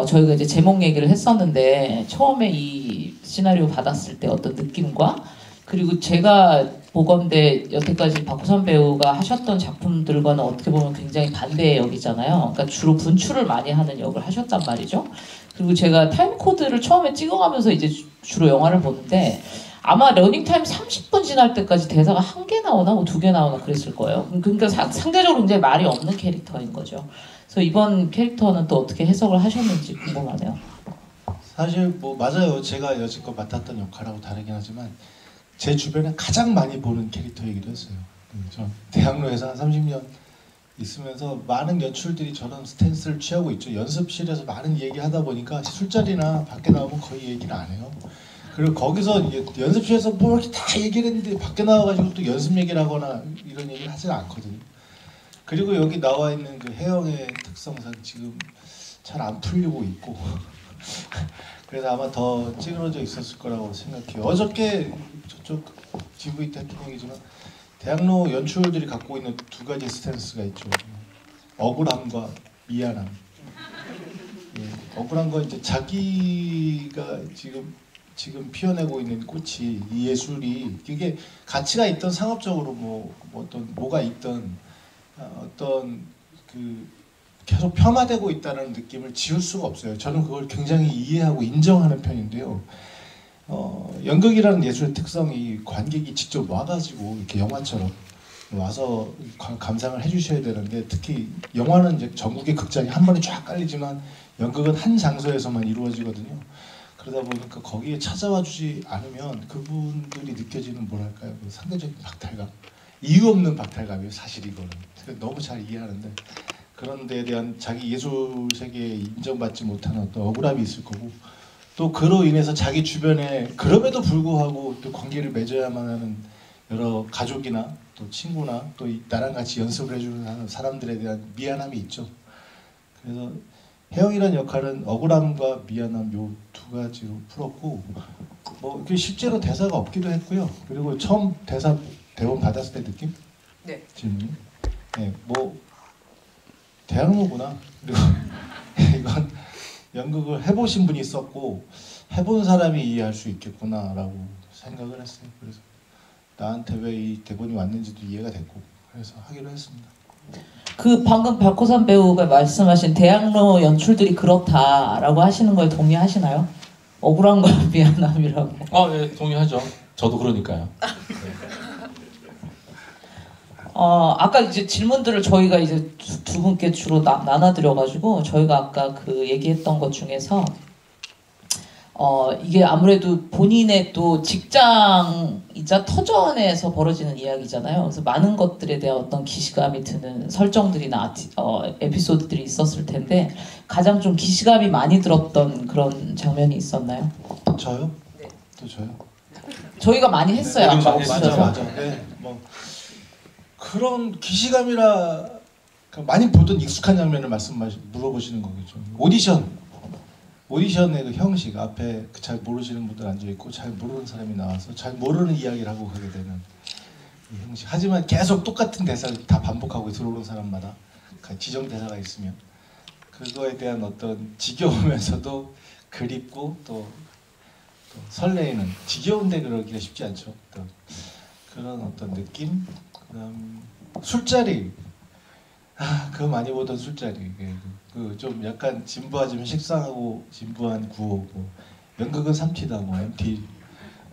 저희가 이제 제목 얘기를 했었는데, 처음에 이 시나리오 받았을 때 어떤 느낌과, 그리고 제가 보건대 여태까지 박구선 배우가 하셨던 작품들과는 어떻게 보면 굉장히 반대의 역이잖아요. 그러니까 주로 분출을 많이 하는 역을 하셨단 말이죠. 그리고 제가 타임코드를 처음에 찍어가면서 이제 주로 영화를 보는데, 아마 러닝타임 30분 지날 때까지 대사가 1개 나오나 뭐 2개 나오나 그랬을 거예요. 그러니까 상대적으로 굉장히 말이 없는 캐릭터인 거죠. 그래서 이번 캐릭터는 또 어떻게 해석을 하셨는지 궁금하네요. 사실 뭐 맞아요. 제가 여지껏 맡았던 역할하고 다르긴 하지만 제 주변에 가장 많이 보는 캐릭터이기도 했어요. 전 대학로에서 한 30년 있으면서 많은 연출들이 저런 스탠스를 취하고 있죠. 연습실에서 많은 얘기하다 보니까 술자리나 밖에 나오면 거의 얘기를 안 해요. 그리고 거기서 연습실에서 뭐 이렇게 다 얘기를 했는데 밖에 나와가지고 또 연습 얘기를 하거나 이런 얘기를 하지는 않거든요. 그리고 여기 나와 있는 그 혜영의 특성상 지금 잘 안 풀리고 있고 그래서 아마 더 찌그러져 있었을 거라고 생각해요. 어저께 저쪽 GV 때 했던 얘기지만 대학로 연출들이 갖고 있는 두 가지 스탠스가 있죠. 억울함과 미안함. 예, 억울한 건 이제 자기가 지금 피어내고 있는 꽃이, 이 예술이 이게 가치가 있던 상업적으로 뭐가 있던 어떤 그 계속 폄하되고 있다는 느낌을 지울 수가 없어요. 저는 그걸 굉장히 이해하고 인정하는 편인데요. 연극이라는 예술의 특성이 관객이 직접 와가지고 이렇게 영화처럼 와서 감상을 해주셔야 되는데, 특히 영화는 이제 전국의 극장이 한 번에 쫙 깔리지만 연극은 한 장소에서만 이루어지거든요. 그러다 보니까 거기에 찾아와 주지 않으면 그분들이 느껴지는 뭐랄까요, 그 상대적인 박탈감, 이유 없는 박탈감이에요. 사실 이거는 너무 잘 이해하는데, 그런 데에 대한 자기 예술 세계에 인정받지 못하는 어떤 억울함이 있을 거고, 또 그로 인해서 자기 주변에 그럼에도 불구하고 또 관계를 맺어야만 하는 여러 가족이나 또 친구나 또 나랑 같이 연습을 해주는 사람들에 대한 미안함이 있죠. 그래서 혜영이라는 역할은 억울함과 미안함 요 두 가지로 풀었고 뭐 이게 실제로 대사가 없기도 했고요. 그리고 처음 대본 받았을 때 느낌? 네. 질문이? 네, 뭐 대학로구나. 그리고 이건 연극을 해보신 분이 있었고 해본 사람이 이해할 수 있겠구나라고 생각을 했어요. 그래서 나한테 왜 이 대본이 왔는지도 이해가 됐고 그래서 하기로 했습니다. 그 방금 박호산 배우가 말씀하신 대학로 연출들이 그렇다라고 하시는 거에 동의하시나요? 억울한과 미안함이라고. 예, 동의하죠. 저도 그러니까요. 아까 이제 질문들을 저희가 이제 두 분께 주로 나눠드려가지고 저희가 아까 그 얘기했던 것 중에서 이게 아무래도 본인의 또 직장이자 터전에서 벌어지는 이야기잖아요. 그래서 많은 것들에 대한 어떤 기시감이 드는 설정들이나 에피소드들이 있었을 텐데 가장 좀 기시감이 많이 들었던 그런 장면이 있었나요? 저요? 네. 또 저요? 저희가 많이 했어요. 네, 아까 많이 오셔서. 맞아. 네, 뭐 그런 기시감이라 많이 보던 익숙한 장면을 물어보시는 거겠죠. 오디션의 그 형식 앞에 잘 모르시는 분들 앉아 있고 잘 모르는 사람이 나와서 잘 모르는 이야기를 하고 가게 되는 이 형식. 하지만 계속 똑같은 대사를 다 반복하고 들어오는 사람마다 지정 대사가 있으면 그거에 대한 어떤 지겨우면서도 그립고 또 설레이는 지겨운데 그러기가 쉽지 않죠. 또 그런 어떤 느낌. 그다음 술자리. 그거 많이 보던 술자리. 그 좀 약간 진부하지만 식상하고 진부한 구호고 연극은 삼티다 뭐 MT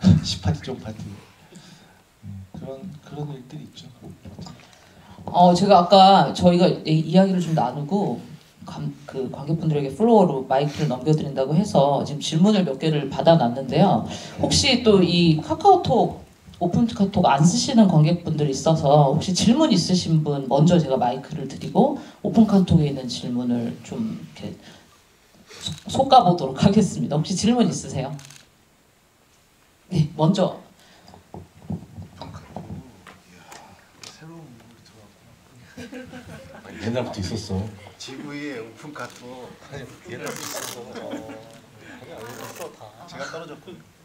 10파티 쫑파티 그런 일들이 있죠. 제가 아까 저희가 이야기를 좀 나누고 그 관객분들에게 플로어로 마이크를 넘겨드린다고 해서 지금 질문을 몇 개를 받아놨는데요. 혹시 또 이 카카오톡 오픈 카톡 안 쓰시는 관객분들이 있어서 혹시 질문 있으신 분 먼저 제가 마이크를 드리고 오픈 카톡에 있는 질문을 좀 이렇게 솎아보도록 하겠습니다. 혹시 질문 있으세요? 네, 먼저. 새로운 물이 들어왔구나. 옛날부터 있었어. GV의 오픈 카톡 옛날부터 있었어. 제가 떨어졌고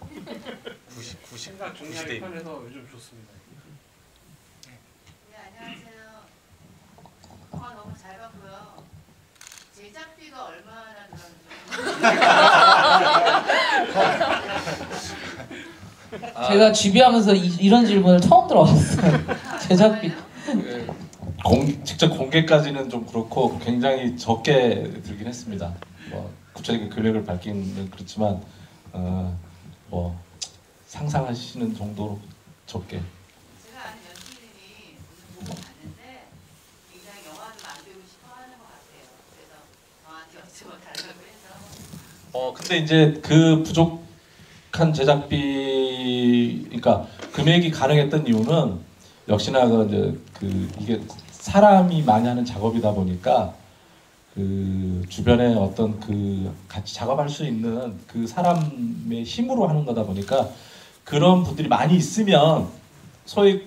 90 중요하게 편해서 요즘 좋습니다. 네, 안녕하세요. 영화 너무 잘 봤고요. 제작비가 얼마나 들었는지. 제가 GB하면서 이런 질문을 처음 들어봤어요. 제작비. 직접 공개까지는 좀 그렇고 굉장히 적게 들긴 했습니다. 뭐 구체적인 금액을 밝기는 그렇지만 뭐 상상하시는 정도로 적게. 제가 아는 연출님이 오늘 보고 갔는데 굉장히 영화를 만들고 싶어 하는 것 같아요. 그래서 저한테 여쭤달라고 해서. 근데 이제 그 부족한 제작비, 그러니까 금액이 가능했던 이유는 역시나 이게 사람이 많이 하는 작업이다 보니까 그 주변에 어떤 그 같이 작업할 수 있는 그 사람의 힘으로 하는 거다 보니까 그런 분들이 많이 있으면 소위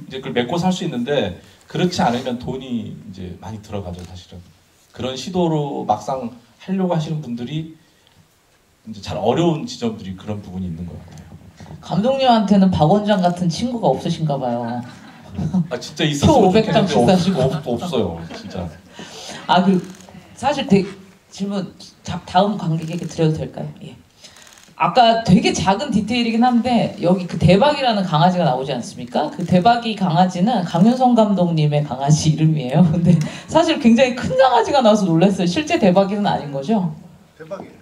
이제 그걸 메꿔 살 수 있는데 그렇지 않으면 돈이 이제 많이 들어가죠, 사실은. 그런 시도로 막상 하려고 하시는 분들이 이제 잘 어려운 지점들이 그런 부분이 있는 것 같아요. 감독님한테는 박 원장 같은 친구가 없으신가 봐요. 진짜 있었으면 500장 좋겠는데 비싸시고. 없어요, 진짜. 사실 질문 다음 관객에게 드려도 될까요? 예. 아까 되게 작은 디테일이긴 한데 여기 그 대박이라는 강아지가 나오지 않습니까? 그 대박이 강아지는 강윤성 감독님의 강아지 이름이에요. 근데 사실 굉장히 큰 강아지가 나와서 놀랐어요. 실제 대박이는 아닌 거죠? 대박이에요.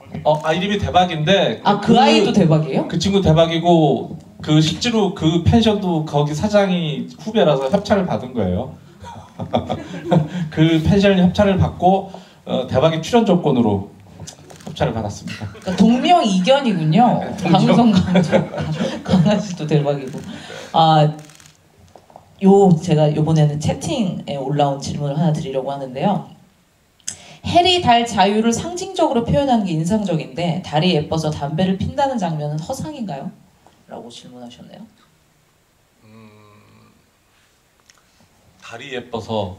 이름이 대박인데 그 아이도 대박이에요? 그 친구 대박이고 그 실제로 그 펜션도 거기 사장이 후배라서 협찬을 받은 거예요. 그 펜션 협찬을 받고 대박이 출연 조건으로 협찬을 받았습니다. 그러니까 동명이견이군요. 강윤성 강아지도 대박이고. 제가 이번에는 채팅에 올라온 질문을 하나 드리려고 하는데요. 해리 달 자유를 상징적으로 표현하는 게 인상적인데 달이 예뻐서 담배를 핀다는 장면은 허상인가요? 라고 질문하셨네요. 달이 예뻐서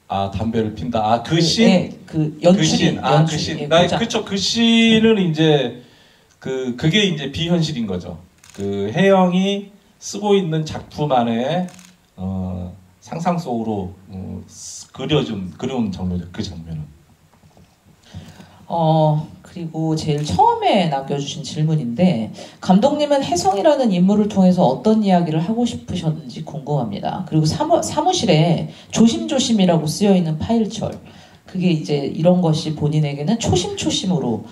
담배를 핀다. 그 씬? 네, 그 연출이, 그 씬. 그 연출이, 씬. 예, 보자. 그쵸. 그 씬은 이제 그게 이제 비현실인 거죠. 그 혜영이 쓰고 있는 작품 안에 상상 속으로 그려온 장면이죠. 그 장면은. 그리고 제일 처음에 남겨주신 질문인데 감독님은 혜성이라는 인물을 통해서 어떤 이야기를 하고 싶으셨는지 궁금합니다. 그리고 사무실에 조심조심이라고 쓰여있는 파일철 그게 이제 이런 것이 본인에게는 초심초심으로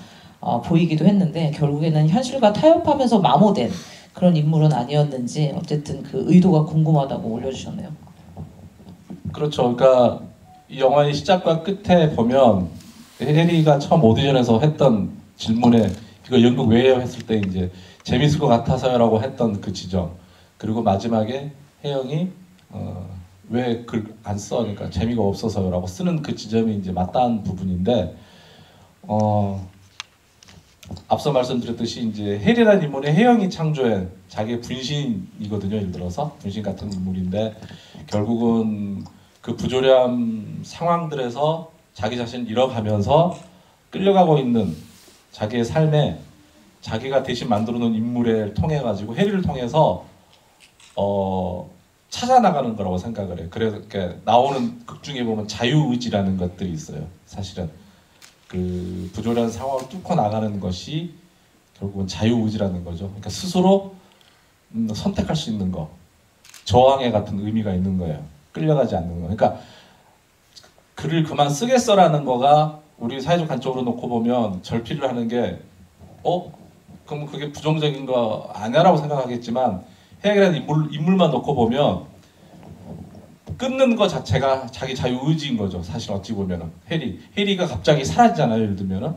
보이기도 했는데 결국에는 현실과 타협하면서 마모된 그런 인물은 아니었는지 어쨌든 그 의도가 궁금하다고 올려주셨네요. 그렇죠. 그러니까 이 영화의 시작과 끝에 보면 해리가 처음 오디션에서 했던 질문에 이거 연극 왜요 했을 때 이제 재밌을 것 같아서요라고 했던 그 지점, 그리고 마지막에 혜영이 왜 글 안 써? 그러니까 재미가 없어서요라고 쓰는 그 지점이 이제 맞닿은 부분인데 앞서 말씀드렸듯이 이제 해리라는 인물은 혜영이 창조한 자기의 분신이거든요. 예를 들어서 분신 같은 인물인데 결국은 그 부조리한 상황들에서 자기 자신을 잃어가면서 끌려가고 있는 자기의 삶에 자기가 대신 만들어 놓은 인물을 통해 가지고 해리를 통해서 찾아 나가는 거라고 생각을 해요. 그래서 이렇게 나오는 극 중에 보면 자유의지라는 것들이 있어요. 사실은 그 부조리한 상황을 뚫고 나가는 것이 결국은 자유의지라는 거죠. 그러니까 스스로 선택할 수 있는 거, 저항의 같은 의미가 있는 거예요. 끌려가지 않는 거. 그러니까 글을 그만 쓰겠어라는 거가 우리 사회적 관점으로 놓고 보면 절필을 하는 게 그럼 그게 부정적인 거 아니야라고 생각하겠지만 혜영이라는 인물만 놓고 보면 끊는 거 자체가 자기 자유의지인 거죠. 사실 어찌 보면은 해리가 갑자기 사라지잖아요. 예를 들면은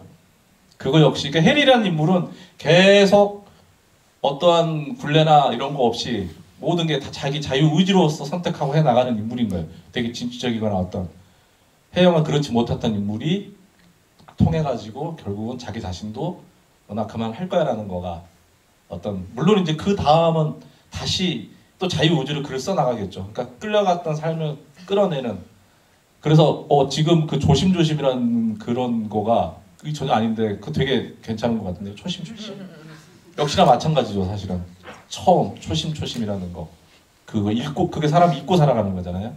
그거 역시 그러니까 해리라는 인물은 계속 어떠한 굴레나 이런 거 없이 모든 게 다 자기 자유의지로서 선택하고 해 나가는 인물인 거예요. 되게 진취적이거나 어떤 혜영은 그렇지 못했던 인물이 통해 가지고 결국은 자기 자신도 나 그만 할 거야라는 거가 어떤 물론 이제 그 다음은 다시 또 자유의지로 글을 써 나가겠죠. 그러니까 끌려갔던 삶을 끌어내는. 그래서 지금 그 조심조심이라는 그런 거가 그게 전혀 아닌데 그 되게 괜찮은 것 같은데요. 초심초심. 역시나 마찬가지죠. 사실은 처음 초심초심이라는 거 그거 읽고 그게 사람 잊고 살아가는 거잖아요.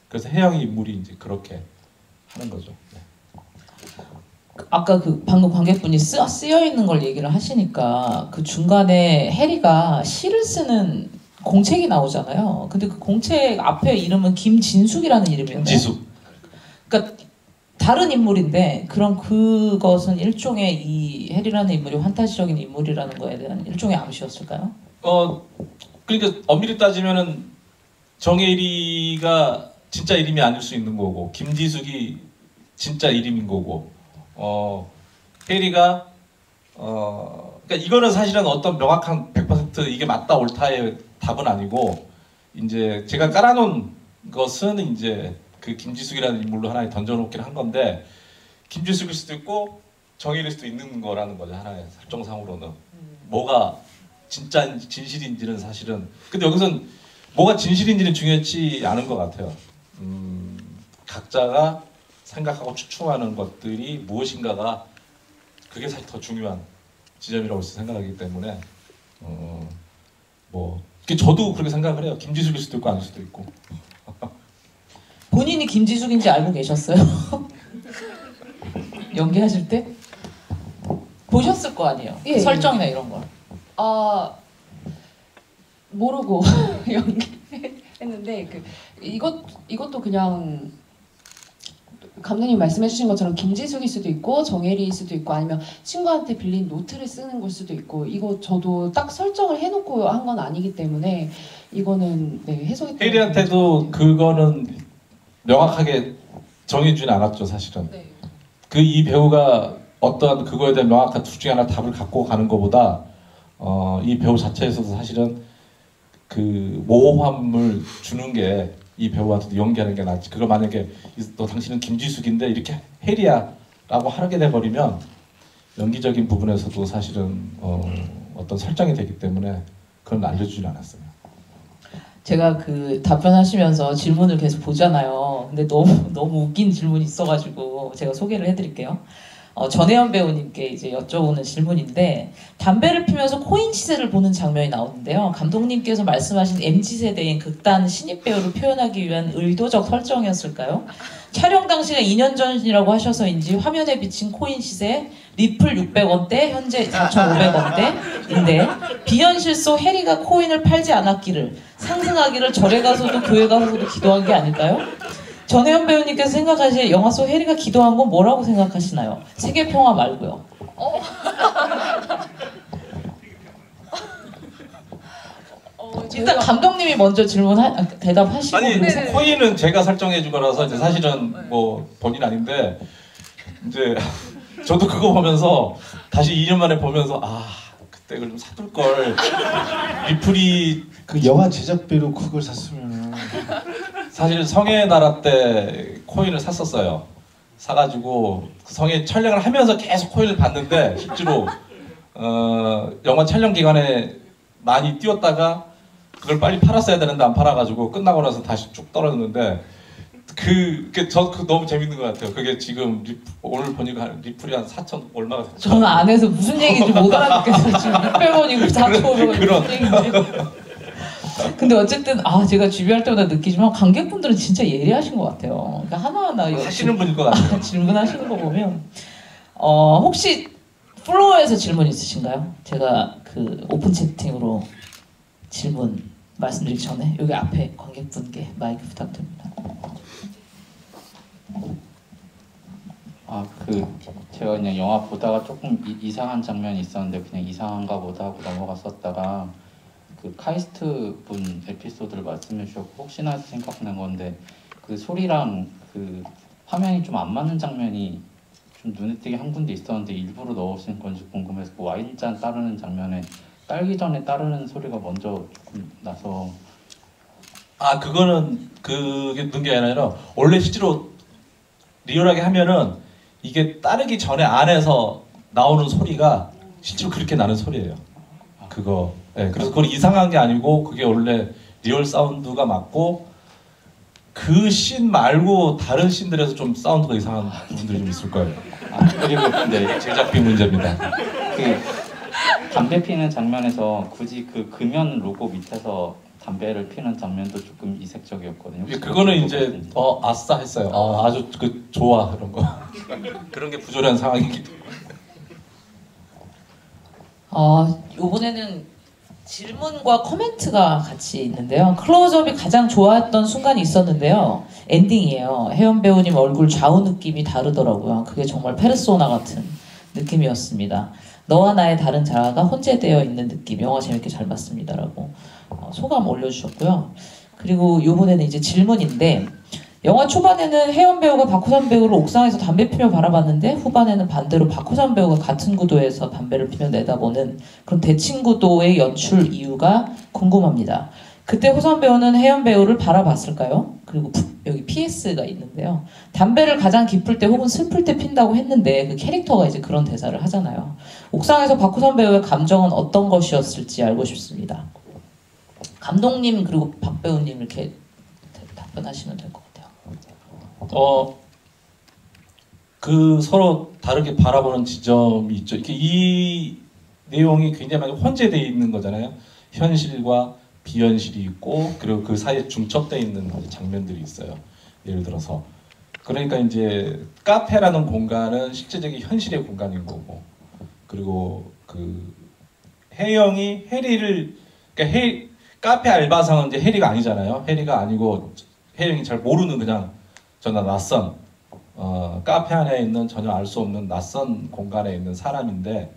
그래서 혜영이 인물이 이제 그렇게 하는 거죠. 네. 아까 그 방금 관객분이 쓰여 있는 걸 얘기를 하시니까 그 중간에 해리가 시를 쓰는 공책이 나오잖아요. 근데 그 공책 앞에 이름은 김진숙이라는 이름이었나요? 김지숙. 그러니까 다른 인물인데 그럼 그것은 일종의 이 해리라는 인물이 환타지적인 인물이라는 거에 대한 일종의 암시였을까요? 그러니까 엄밀히 따지면은 정혜리가 진짜 이름이 아닐 수 있는 거고 김지숙이 진짜 이름인 거고 해리가 그러니까 이거는 사실은 어떤 명확한 100% 이게 맞다 옳다의 답은 아니고 이제 제가 깔아놓은 것은 이제 그 김지숙이라는 인물로 하나에 던져놓긴 한 건데 김지숙일 수도 있고 정혜리일 수도 있는 거라는 거죠. 하나의 설정상으로는 뭐가 진짜 진실인지는 사실은 근데 여기서는 뭐가 진실인지는 중요하지 않은 것 같아요. 각자가 생각하고 추측하는 것들이 무엇인가가 그게 사실 더 중요한 지점이라고 생각하기 때문에 저도 그렇게 생각을 해요. 김지숙일 수도 있고 아닐 수도 있고. 본인이 김지숙인지 알고 계셨어요? 연기하실 때? 보셨을 거 아니에요? 예, 설정이나 이런 걸. 모르고 연기했는데 이것도 그냥 감독님 말씀해주신 것처럼 김지숙일 수도 있고 정혜리일 수도 있고 아니면 친구한테 빌린 노트를 쓰는 걸 수도 있고 이거 저도 딱 설정을 해놓고 한 건 아니기 때문에 이거는 해석이 혜리한테도 그거는 명확하게 정해주진 않았죠. 사실은. 네. 그 이 배우가 어떤 그거에 대한 명확한 둘 중에 하나 답을 갖고 가는 것보다 이 배우 자체에서도 사실은 그 모호함을 주는 게 이 배우한테도 연기하는 게 낫지. 그걸 만약에 너 당신은 김지숙인데 이렇게 해리야 라고 하게 돼버리면 연기적인 부분에서도 사실은 어떤 설정이 되기 때문에 그건 알려주진 않았어요. 제가 그 답변하시면서 질문을 계속 보잖아요. 근데 너무 웃긴 질문이 있어가지고 제가 소개를 해드릴게요. 전혜연 배우님께 이제 여쭤보는 질문인데 담배를 피면서 코인 시세를 보는 장면이 나오는데요. 감독님께서 말씀하신 MZ세대인 극단 신입 배우를 표현하기 위한 의도적 설정이었을까요? 촬영 당시가 2년 전이라고 하셔서인지 화면에 비친 코인 시세 리플 600원대 현재 4,500원대인데 비현실 속 해리가 코인을 팔지 않았기를 상승하기를 절에 가서도 교회 가서도 기도한 게 아닐까요? 전혜연 배우님께서 생각하시기에 영화 속 해리가 기도한 건 뭐라고 생각하시나요? 세계 평화 말고요. 일단 감독님이 먼저 대답하시고. 아니 그리고 코인은 제가 설정해준 거라서 이제 사실은 뭐 본인 아닌데 이제 저도 그거 보면서 다시 2년 만에 보면서 그때 그걸 좀 사둘 걸 리플이 그 영화 제작비로 그걸 샀으면 사실 성의 나라 때 코인을 샀었어요. 사가지고 그 성의 촬영을 하면서 계속 코인을 봤는데 실제로 영화 촬영 기간에 많이 뛰었다가 그걸 빨리 팔았어야 되는데 안 팔아가지고 끝나고 나서 다시 쭉 떨어졌는데 그게 너무 재밌는 것 같아요. 그게 지금 오늘 보니까 리플이 한 4천 얼마가 됐죠. 저는 안에서 무슨 얘기인지 못 알아듣겠어요. 지금 600원이고 4,500원 무슨 얘기인지. 근데 어쨌든 제가 주비할 때마다 느끼지만 관객분들은 진짜 예리하신 것 같아요. 그러니까 하나하나 하시는 분일 것 같아요. 질문하시는 거 보면 혹시 플로어에서 질문 있으신가요? 제가 그 오픈 채팅으로 질문 말씀드리기 전에 여기 앞에 관객분께 마이크 부탁드립니다. 제가 그냥 영화 보다가 조금 이상한 장면이 있었는데 그냥 이상한가 보다 하고 넘어갔었다가 그 카이스트 분 에피소드를 말씀해 주셨고 혹시나 해서 생각난 건데 그 소리랑 그 화면이 좀 안 맞는 장면이 좀 눈에 띄게 한 군데 있었는데 일부러 넣으신 건지 궁금해서 그 와인잔 따르는 장면에 딸기 전에 따르는 소리가 먼저 조금 나서 그거는 그게 넣은 게 아니라 원래 실제로 리얼하게 하면은 이게 따르기 전에 안에서 나오는 소리가 실제로 그렇게 나는 소리예요. 그거. 네, 그래서 그건 이상한 게 아니고 그게 원래 리얼 사운드가 맞고 그 씬 말고 다른 씬들에서 좀 사운드가 이상한 부분들이 좀 있을 거예요. 그리고 근데 제작비 문제입니다. 그 담배 피는 장면에서 굳이 그 금연 로고 밑에서 담배를 피는 장면도 조금 이색적이었거든요. 그거는 이제 아싸 했어요. 아주 좋아 그런 거. 그런 게 부조리한 상황이기도. 이번에는 질문과 코멘트가 같이 있는데요. 클로즈업이 가장 좋아했던 순간이 있었는데요. 엔딩이에요. 혜연 배우님 얼굴 좌우 느낌이 다르더라고요. 그게 정말 페르소나 같은 느낌이었습니다. 너와 나의 다른 자아가 혼재되어 있는 느낌. 영화 재밌게 잘 봤습니다라고 소감 올려주셨고요. 그리고 이번에는 이제 질문인데 영화 초반에는 혜연 배우가 박호산 배우를 옥상에서 담배 피며 바라봤는데 후반에는 반대로 박호산 배우가 같은 구도에서 담배를 피며 내다보는 그런 대칭 구도의 연출 이유가 궁금합니다. 그때 호산 배우는 혜연 배우를 바라봤을까요? 그리고 여기 PS가 있는데요. 담배를 가장 기쁠 때 혹은 슬플 때 핀다고 했는데 그 캐릭터가 이제 그런 대사를 하잖아요. 옥상에서 박호산 배우의 감정은 어떤 것이었을지 알고 싶습니다. 감독님 그리고 박 배우님 이렇게 답변하시면 될 것 같아요. 그 서로 다르게 바라보는 지점이 있죠. 이 내용이 굉장히 많이 혼재되어 있는 거잖아요. 현실과 비현실이 있고 그리고 그 사이에 중첩되어 있는 장면들이 있어요. 예를 들어서 그러니까 이제 카페라는 공간은 실제적인 현실의 공간인 거고 그리고 그 혜영이 해리를 그러니까 카페 알바상은 이제 해리가 아니잖아요. 해리가 아니고 혜영이 잘 모르는 그냥 전혀 낯선 카페 안에 있는 전혀 알 수 없는 낯선 공간에 있는 사람인데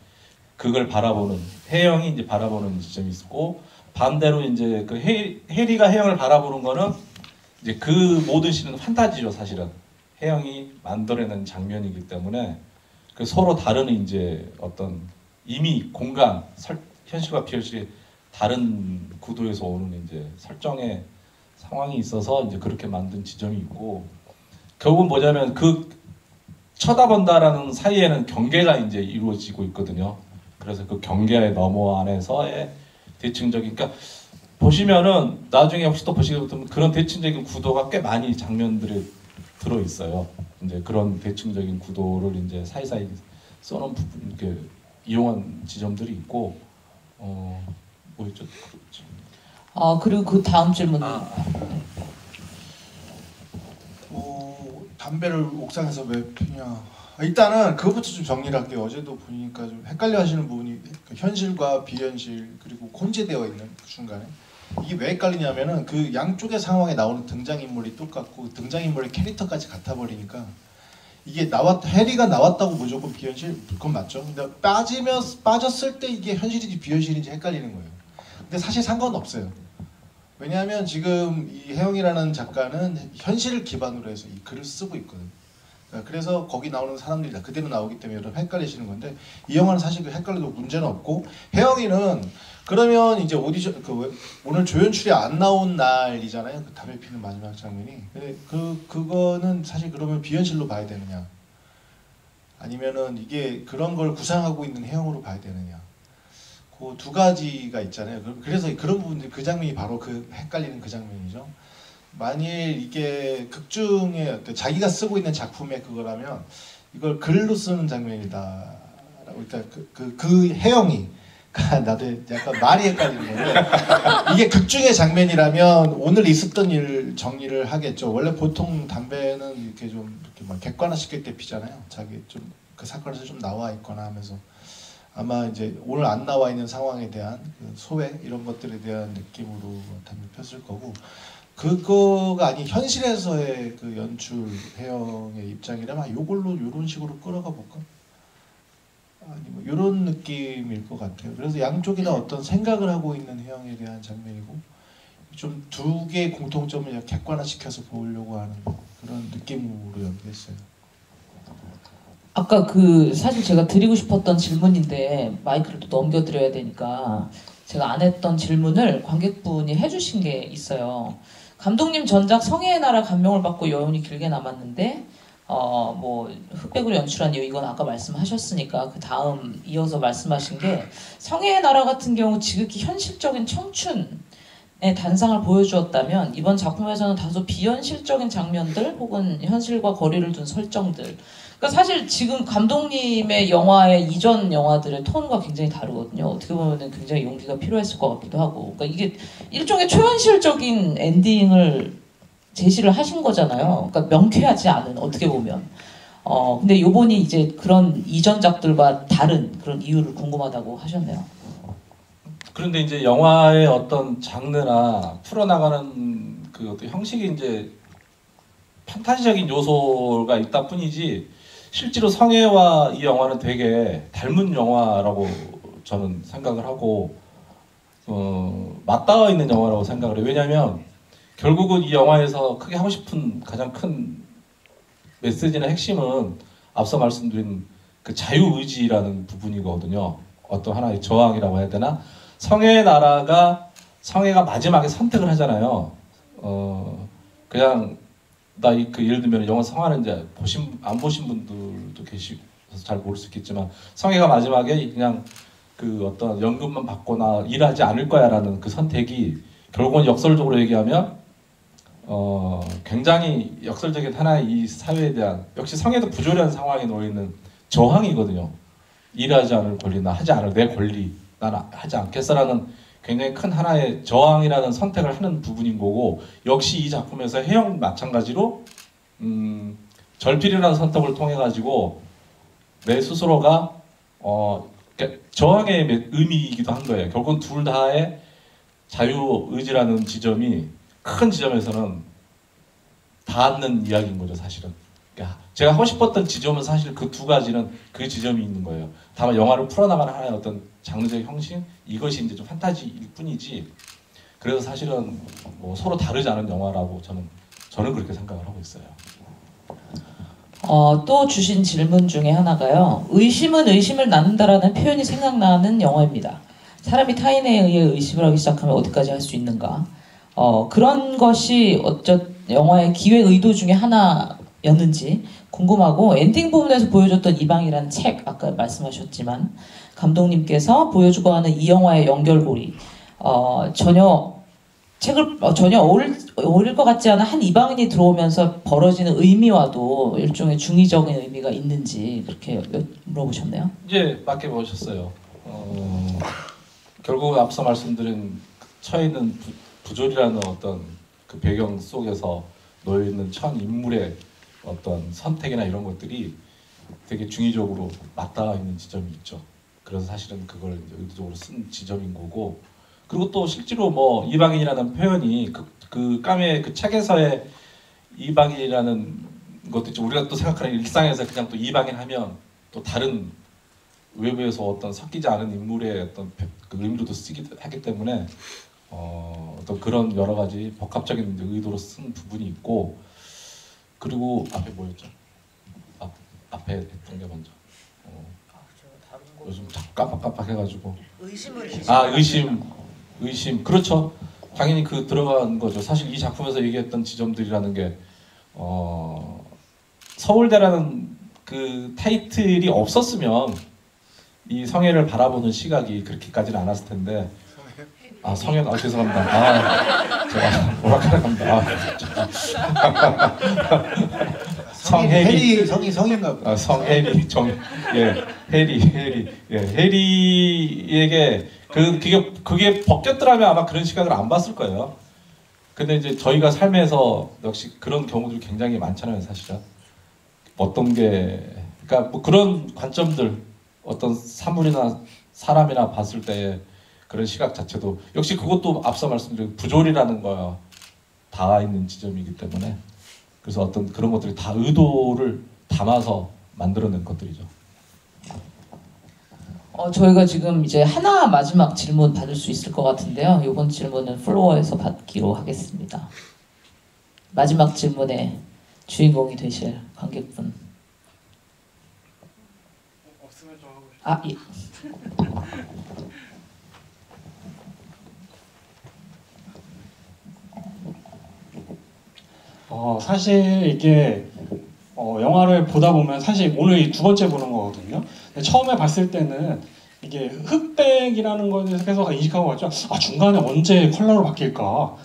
그걸 바라보는 혜영이 이제 바라보는 지점이 있고 반대로 이제 그 해리가 혜영을 바라보는 거는 이제 그 모든 시는 판타지죠 사실은 혜영이 만들어낸 장면이기 때문에 그 서로 다른 이제 어떤 이미 공간 현실과 비현실이 다른 구도에서 오는 이제 설정의 상황이 있어서 이제 그렇게 만든 지점이 있고 결국은 뭐냐면 그 쳐다본다라는 사이에는 경계가 이제 이루어지고 있거든요. 그래서 그 경계 너머 안에서의 대칭적인 그러니까 보시면은 나중에 혹시 또 보시게 되면 그런 대칭적인 구도가 꽤 많이 장면들에 들어 있어요. 이제 그런 대칭적인 구도를 이제 사이사이 써놓은 부분 이렇게 이용한 지점들이 있고 뭐였죠? 그리고 그 다음 질문. 담배를 옥상에서 왜 피냐? 일단은 그것부터 좀 정리를 할게요. 어제도 보니까 좀 헷갈려 하시는 부분이 현실과 비현실 그리고 혼재되어 있는 그 중간에 이게 왜 헷갈리냐면은 그 양쪽의 상황에 나오는 등장인물이 똑같고 등장인물의 캐릭터까지 같아 버리니까 이게 해리가 나왔다고 무조건 비현실? 그건 맞죠. 근데 빠졌을 때 이게 현실인지 비현실인지 헷갈리는 거예요. 근데 사실 상관없어요. 왜냐하면 지금 이 혜영이라는 작가는 현실을 기반으로 해서 이 글을 쓰고 있거든요. 그래서 거기 나오는 사람들이 다 그대로 나오기 때문에 여러분 헷갈리시는 건데 이 영화는 사실 그 헷갈려도 문제는 없고 혜영이는 그러면 이제 오디션 오늘 조연출이 안 나온 날이잖아요. 그 담배 피는 마지막 장면이. 근데 그거는 사실 그러면 비현실로 봐야 되느냐 아니면은 이게 그런 걸 구상하고 있는 혜영으로 봐야 되느냐 그 두 가지가 있잖아요. 그래서 그런 부분들 그 장면이 바로 그 헷갈리는 그 장면이죠. 만일 이게 극중에 자기가 쓰고 있는 작품의 그거라면 이걸 글로 쓰는 장면이다라고 일단 그 혜영이 나도 약간 말이 헷갈리는 건데 이게 극중의 장면이라면 오늘 있었던 일 정리를 하겠죠. 원래 보통 담배는 이렇게 좀 이렇게 막 객관화시킬 때 피잖아요. 자기 좀 그 사건에서 좀 나와 있거나 하면서 아마 이제 오늘 안 나와 있는 상황에 대한 그 소외 이런 것들에 대한 느낌으로 담배 폈을 거고 그거가 아닌 현실에서의 그 연출 혜영의 입장이라면 요걸로 요런 식으로 끌어가 볼까? 아니 뭐 이런 느낌일 것 같아요. 그래서 양쪽이 다 어떤 생각을 하고 있는 혜영에 대한 장면이고 좀 두 개의 공통점을 객관화시켜서 보려고 하는 그런 느낌으로 연기했어요. 아까 사실 제가 드리고 싶었던 질문인데 마이크를 또 넘겨드려야 되니까 제가 안 했던 질문을 관객분이 해주신 게 있어요. 감독님 전작 성애의 나라 감명을 받고 여운이 길게 남았는데 뭐 흑백으로 연출한 이유 이건 아까 말씀하셨으니까 그 다음 이어서 말씀하신 게 성애의 나라 같은 경우 지극히 현실적인 청춘의 단상을 보여주었다면 이번 작품에서는 다소 비현실적인 장면들 혹은 현실과 거리를 둔 설정들 그러니까 사실 지금 감독님의 영화의 이전 영화들의 톤과 굉장히 다르거든요. 어떻게 보면 굉장히 용기가 필요했을 것 같기도 하고 그러니까 이게 일종의 초현실적인 엔딩을 제시를 하신 거잖아요. 그러니까 명쾌하지 않은 어떻게 보면 근데 요번이 이제 그런 이전작들과 다른 그런 이유를 궁금하다고 하셨네요. 그런데 이제 영화의 어떤 장르나 풀어나가는 그 어떤 형식이 이제 판타지적인 요소가 있다 뿐이지 실제로 성애와 이 영화는 되게 닮은 영화라고 저는 생각을 하고 맞닿아 있는 영화라고 생각을 해요. 왜냐하면 결국은 이 영화에서 크게 하고 싶은 가장 큰 메시지나 핵심은 앞서 말씀드린 그 자유의지라는 부분이거든요. 어떤 하나의 저항이라고 해야 되나? 성애가 마지막에 선택을 하잖아요. 그냥 예를 들면 영화 성화는 이제 안 보신 분들도 계시서 잘 모를 수 있겠지만 성애가 마지막에 그냥 그 어떤 연금만 받거나 일하지 않을 거야라는 그 선택이 결국은 역설적으로 얘기하면 굉장히 역설적인 하나의 이 사회에 대한 역시 성애도 부조리한 상황에 놓여 있는 저항이거든요. 일하지 않을 권리, 나 하지 않을 내 권리, 나는 하지 않겠어라는 굉장히 큰 하나의 저항이라는 선택을 하는 부분인 거고 역시 이 작품에서 혜영 마찬가지로 절필이라는 선택을 통해 가지고 내 스스로가 저항의 의미이기도 한 거예요. 결국은 둘 다의 자유의지라는 지점이 큰 지점에서는 닿는 이야기인 거죠, 사실은. 그러니까 제가 하고 싶었던 지점은 사실 그 두 가지는 그 지점이 있는 거예요. 다만 영화를 풀어나가는 하나의 어떤 장르적 형식 이것이 이제 좀 판타지일 뿐이지. 그래서 사실은 뭐 서로 다르지 않은 영화라고 저는 그렇게 생각을 하고 있어요. 또 주신 질문 중에 하나가요. 의심은 의심을 낳는다라는 표현이 생각나는 영화입니다. 사람이 타인에 의해 의심을 하기 시작하면 어디까지 할 수 있는가? 그런 것이 영화의 기획 의도 중에 하나였는지 궁금하고 엔딩 부분에서 보여줬던 이방이라는 책 아까 말씀하셨지만 감독님께서 보여주고 하는 이 영화의 연결고리 전혀 책을 전혀 어울릴 것 같지 않은 한 이방인이 들어오면서 벌어지는 의미와도 일종의 중의적인 의미가 있는지 그렇게 물어보셨네요. 이제 맞게 보셨어요. 결국 앞서 말씀드린 처해 있는 부조리라는 어떤 그 배경 속에서 놓여 있는 천 인물의 어떤 선택이나 이런 것들이 되게 중의적으로 맞닿아 있는 지점이 있죠. 그래서 사실은 그걸 이제 의도적으로 쓴 지점인 거고, 그리고 또 실제로 뭐 이방인이라는 표현이 그 까메 그 책에서의 이방인이라는 것도 있죠. 우리가 또 생각하는 일상에서 그냥 또 이방인 하면 또 다른 외부에서 어떤 섞이지 않은 인물의 어떤 그 의미로도 쓰기도 하기 때문에 어떤 그런 여러 가지 복합적인 의도로 쓴 부분이 있고, 그리고 앞에 뭐였죠? 앞에 했던 게 먼저. 요즘 자꾸 깜빡깜빡해가지고. 의심. 그렇죠. 당연히 그 들어간 거죠. 사실 이 작품에서 얘기했던 지점들이라는 게 서울대라는 그 타이틀이 없었으면 이 성애를 바라보는 시각이 그렇게까지는 않았을 텐데. 성현, 죄송합니다. 제가 오락가락합니다. 성혜리 성인가 보다. 성혜리 해리에게 그게 벗겼더라면 아마 그런 시각을 안 봤을 거예요. 근데 이제 저희가 삶에서 역시 그런 경우들이 굉장히 많잖아요, 사실은. 어떤 게 그러니까 뭐 그런 관점들, 어떤 사물이나 사람이나 봤을 때 그런 시각 자체도 역시 그것도 앞서 말씀드린 부조리라는 거야 닿아 있는 지점이기 때문에, 그래서 어떤 그런 것들이 다 의도를 담아서 만들어낸 것들이죠. 저희가 지금 이제 하나 마지막 질문 받을 수 있을 것 같은데요. 이번 질문은 플로어에서 받기로 하겠습니다. 마지막 질문의 주인공이 되실 관객분. 없으면 좀 하고 싶어요. 예. 사실 이게 영화를 보다 보면 사실 오늘 두 번째 보는 거거든요. 근데 처음에 봤을 때는 이게 흑백이라는 거에 대해서 계속 인식하고 갔죠. 중간에 언제 컬러로 바뀔까?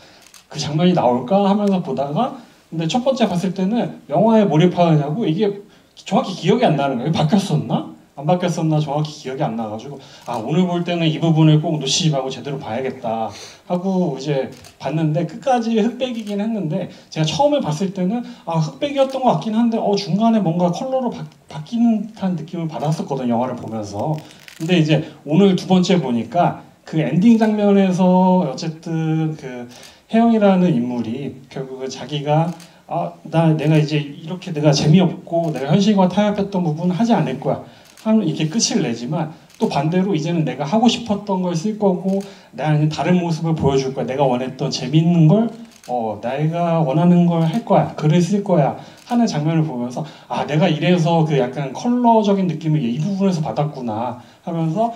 그 장면이 나올까? 하면서 보다가 근데 첫 번째 봤을 때는 영화에 몰입하느냐고 이게 정확히 기억이 안 나는 거예요. 바뀌었었나? 안 바뀌었었나 정확히 기억이 안 나가지고 오늘 볼 때는 이 부분을 꼭 놓치지 말고 제대로 봐야겠다 하고 이제 봤는데 끝까지 흑백이긴 했는데 제가 처음에 봤을 때는 흑백이었던 것 같긴 한데 중간에 뭔가 컬러로 바뀌는 듯한 느낌을 받았었거든요, 영화를 보면서. 근데 이제 오늘 두 번째 보니까 그 엔딩 장면에서 어쨌든 그 혜영이라는 인물이 결국은 자기가 내가 이제 이렇게 내가 재미없고 내가 현실과 타협했던 부분은 하지 않을 거야 하면 이렇게 끝을 내지만, 또 반대로 이제는 내가 하고 싶었던 걸 쓸 거고 나는 다른 모습을 보여줄 거야. 내가 원했던 재밌는 걸 내가 원하는 걸 할 거야. 글을 쓸 거야 하는 장면을 보면서 내가 이래서 그 약간 컬러적인 느낌을 이 부분에서 받았구나 하면서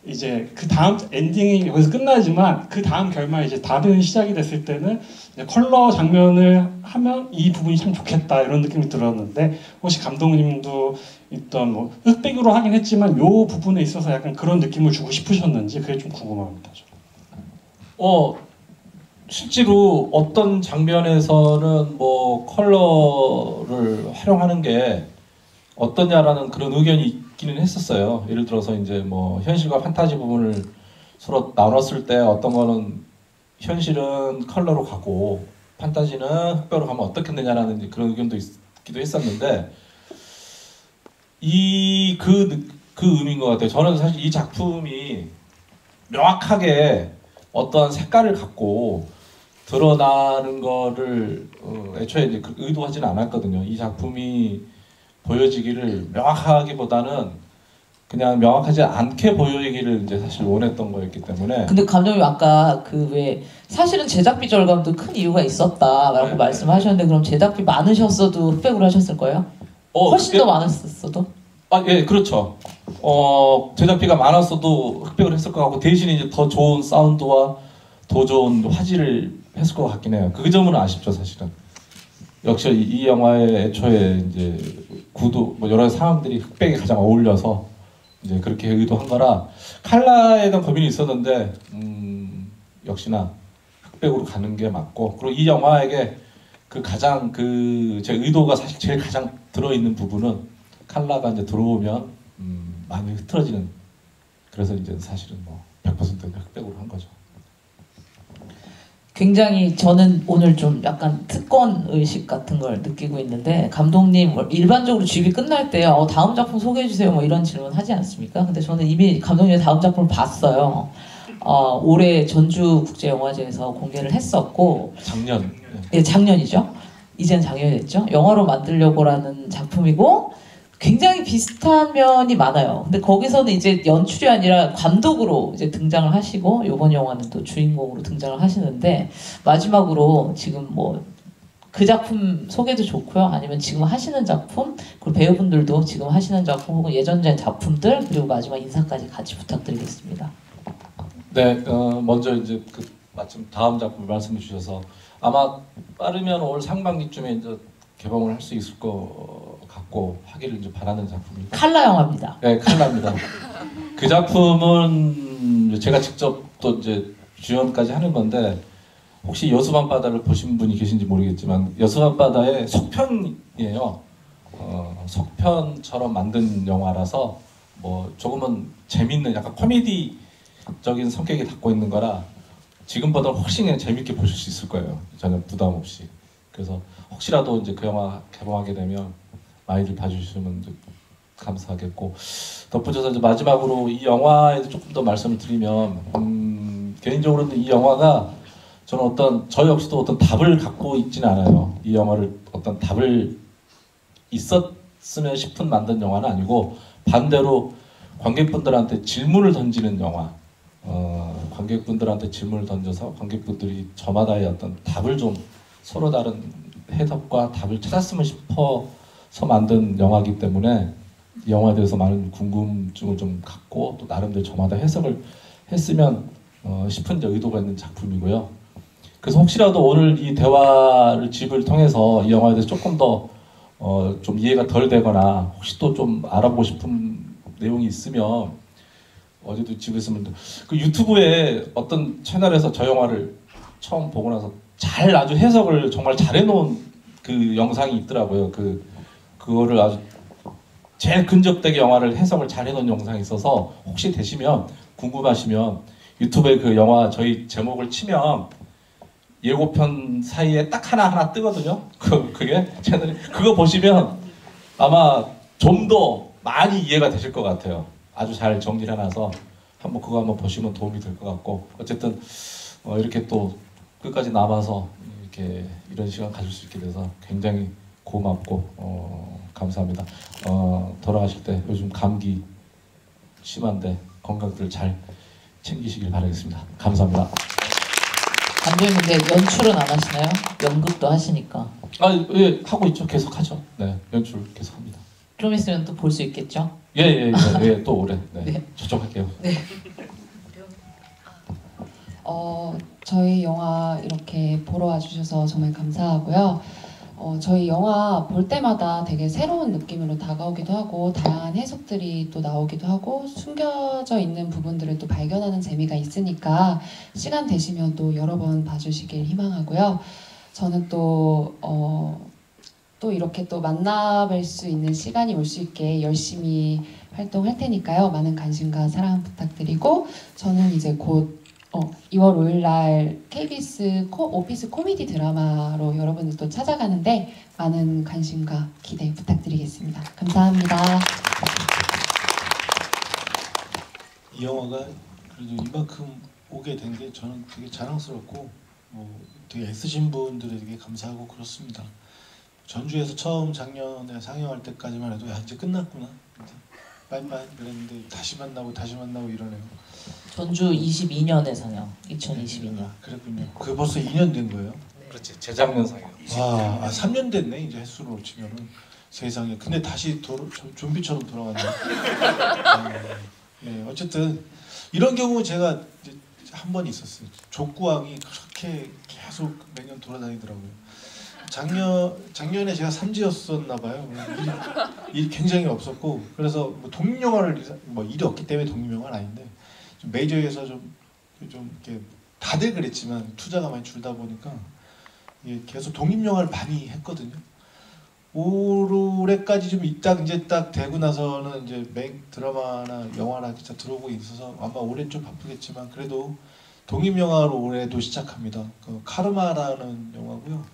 이제 그 다음 엔딩이 여기서 끝나지만 그 다음 결말이 이제 다른 시작이 됐을 때는 이제 컬러 장면을 하면 이 부분이 참 좋겠다 이런 느낌이 들었는데, 혹시 감독님도 있던 뭐 흑백으로 하긴 했지만 요 부분에 있어서 약간 그런 느낌을 주고 싶으셨는지 그게 좀 궁금합니다. 실제로 어떤 장면에서는 뭐 컬러를 활용하는 게 어떠냐라는 그런 의견이 있기는 했었어요. 예를 들어서 이제 뭐 현실과 판타지 부분을 서로 나눴을 때 어떤 거는 현실은 컬러로 가고 판타지는 흑백으로 가면 어떻겠느냐라는 그런 의견도 있기도 했었는데, 그 의미인 것 같아요. 저는 사실 이 작품이 명확하게 어떤 색깔을 갖고 드러나는 거를 애초에 이제 의도하지는 않았거든요. 이 작품이 보여지기를 명확하기보다는 그냥 명확하지 않게 보여지기를 이제 사실 원했던 거였기 때문에. 근데 감독님 아까 사실은 제작비 절감도 큰 이유가 있었다라고 네. 말씀하셨는데, 그럼 제작비 많으셨어도 흑백으로 하셨을 거예요? 훨씬 더 많았어도? 예, 그렇죠. 제작비가 많았어도 흑백을 했을 것 같고, 대신에 이제 더 좋은 사운드와 더 좋은 화질을 했을 것 같긴 해요. 그 점은 아쉽죠, 사실은. 역시 이 영화의 애초에 이제 구도, 뭐 여러 상황들이 흑백이 가장 어울려서 이제 그렇게 의도한 거라, 칼라에 대한 고민이 있었는데, 역시나 흑백으로 가는 게 맞고, 그리고 이 영화에게 그 가장 제 의도가 사실 제일 가장 들어있는 부분은 컬러가 이제 들어오면 많이 흐트러지는, 그래서 이제 사실은 뭐 100% 흑백으로 한 거죠. 굉장히 저는 오늘 좀 약간 특권 의식 같은 걸 느끼고 있는데, 감독님 일반적으로 쥐비 끝날 때 다음 작품 소개해 주세요 뭐 이런 질문 하지 않습니까? 근데 저는 이미 감독님의 다음 작품을 봤어요. 올해 전주국제영화제에서 공개를 했었고, 작년. 예, 작년이죠. 이제는 작년이 됐죠. 영화로 만들려고라는 작품이고 굉장히 비슷한 면이 많아요. 근데 거기서는 이제 연출이 아니라 감독으로 이제 등장을 하시고, 이번 영화는 또 주인공으로 등장을 하시는데, 마지막으로 지금 뭐 그 작품 소개도 좋고요. 아니면 지금 하시는 작품, 그리고 배우분들도 지금 하시는 작품 혹은 예전 작품들, 그리고 마지막 인사까지 같이 부탁드리겠습니다. 네, 먼저 이제 마침 다음 작품 말씀해 주셔서 아마 빠르면 올 상반기쯤에 이제 개봉을 할 수 있을 것 같고 하기를 이제 바라는 작품입니다. 칼라 영화입니다. 네, 칼라입니다. 그 작품은 제가 직접 또 이제 주연까지 하는 건데, 혹시 여수밤바다를 보신 분이 계신지 모르겠지만 여수밤바다의 속편이에요. 속편처럼 만든 영화라서 뭐 조금은 재밌는 약간 코미디적인 성격이 갖고 있는 거라 지금보다 훨씬 그냥 재밌게 보실 수 있을 거예요. 전혀 부담 없이. 그래서 혹시라도 이제 그 영화 개봉하게 되면 많이들 봐주시면 감사하겠고, 덧붙여서 이제 마지막으로 이 영화에 조금 더 말씀을 드리면, 개인적으로는 이 영화가 저는 저 역시도 어떤 답을 갖고 있지는 않아요. 이 영화를 어떤 답을 있었으면 싶은 만든 영화는 아니고, 반대로 관객분들한테 질문을 던지는 영화. 관객분들한테 질문을 던져서 관객분들이 저마다의 어떤 답을 좀, 서로 다른 해석과 답을 찾았으면 싶어서 만든 영화이기 때문에 이 영화에 대해서 많은 궁금증을 좀 갖고 또 나름대로 저마다 해석을 했으면 싶은 이제 의도가 있는 작품이고요. 그래서 혹시라도 오늘 이 대화를 집을 통해서 이 영화에 대해서 조금 더 좀 이해가 덜 되거나 혹시 또 좀 알아보고 싶은 내용이 있으면, 어제도 집에 있으면 그 유튜브에 어떤 채널에서 저 영화를 처음 보고 나서 아주 해석을 정말 잘 해놓은 그 영상이 있더라고요. 그거를 아주 제일 근접되게 영화를 해석을 잘 해놓은 영상이 있어서, 혹시 되시면 궁금하시면 유튜브에 그 영화 저희 제목을 치면 예고편 사이에 딱 하나 뜨거든요. 그게 채널이, 그거 보시면 아마 좀 더 많이 이해가 되실 것 같아요. 아주 잘 정리를 해놔서 그거 한번 보시면 도움이 될 것 같고, 어쨌든 이렇게 또 끝까지 남아서 이렇게 이런 시간 가질 수 있게 돼서 굉장히 고맙고 감사합니다. 돌아가실 때 요즘 감기 심한데 건강들 잘 챙기시길 바라겠습니다. 감사합니다. 감독님 근데 연출은 안 하시나요? 연극도 하시니까. 예, 하고 있죠. 계속 하죠. 네, 연출 계속 합니다. 좀 있으면 또 볼 수 있겠죠? 예, 또 올해. 네, 네. 초청할게요. 네. 저희 영화 이렇게 보러 와주셔서 정말 감사하고요. 저희 영화 볼 때마다 되게 새로운 느낌으로 다가오기도 하고, 다양한 해석들이 또 나오기도 하고, 숨겨져 있는 부분들을 또 발견하는 재미가 있으니까 시간 되시면 또 여러 번 봐주시길 희망하고요. 저는 또 이렇게 또 만나뵐 수 있는 시간이 올 수 있게 열심히 활동할 테니까요. 많은 관심과 사랑 부탁드리고, 저는 이제 곧 2월 5일 날 KBS 오피스 코미디 드라마로 여러분들 또 찾아가는데 많은 관심과 기대 부탁드리겠습니다. 감사합니다. 이 영화가 그래도 이만큼 오게 된 게 저는 되게 자랑스럽고 되게 애쓰신 분들에게 감사하고 그렇습니다. 전주에서 처음 작년에 상영할 때까지만 해도 야 이제 끝났구나, 이제 빠이빠이 그랬는데 다시 만나고 이러네요. 전주 22년에 상영. 2022년. 그랬군요. 그게 벌써 2년 된 거예요? 그렇지. 재작년 상영. 와, 3년 됐네 이제 횟수로 치면은. 세상에. 근데 다시 좀비처럼 돌아갔네. 네, 어쨌든 이런 경우 제가 이제 한 번 있었어요. 족구왕이 그렇게 계속 매년 돌아다니더라고요. 작년에 제가 삼지였었나 봐요. 일이 굉장히 없었고, 그래서 뭐 독립영화를 일이 없기 때문에 독립영화는 아닌데 좀 메이저에서 좀 이렇게 다들 그랬지만 투자가 많이 줄다 보니까 이게 계속 독립 영화를 많이 했거든요. 올해까지 좀 이제 딱 되고 나서는 이제 메인 드라마나 영화나 진짜 들어오고 있어서 아마 올해 좀 바쁘겠지만 그래도 독립 영화로 올해도 시작합니다. 그 카르마라는 영화고요.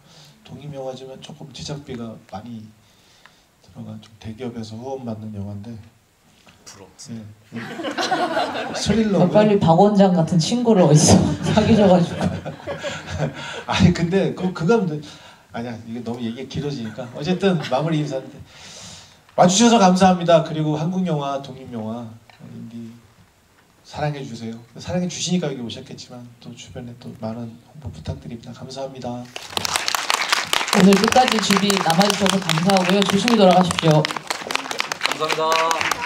독립 영화지만 조금 제작비가 많이 들어간 좀 대기업에서 후원받는 영화인데. 부럽지. 네. 스릴러고요. 빨리 박 원장 같은 친구를 어디서 사귀셔가지고. 아니 근데 그거 아니야 이게 너무 얘기가 길어지니까 어쨌든 마무리 인사인데 와주셔서 감사합니다. 그리고 한국 영화, 독립 영화, 인디 사랑해 주세요. 사랑해 주시니까 여기 오셨겠지만 또 주변에 또 많은 홍보 부탁드립니다. 감사합니다. 오늘 끝까지 주비 남아주셔서 감사하고요. 조심히 돌아가십시오. 감사합니다.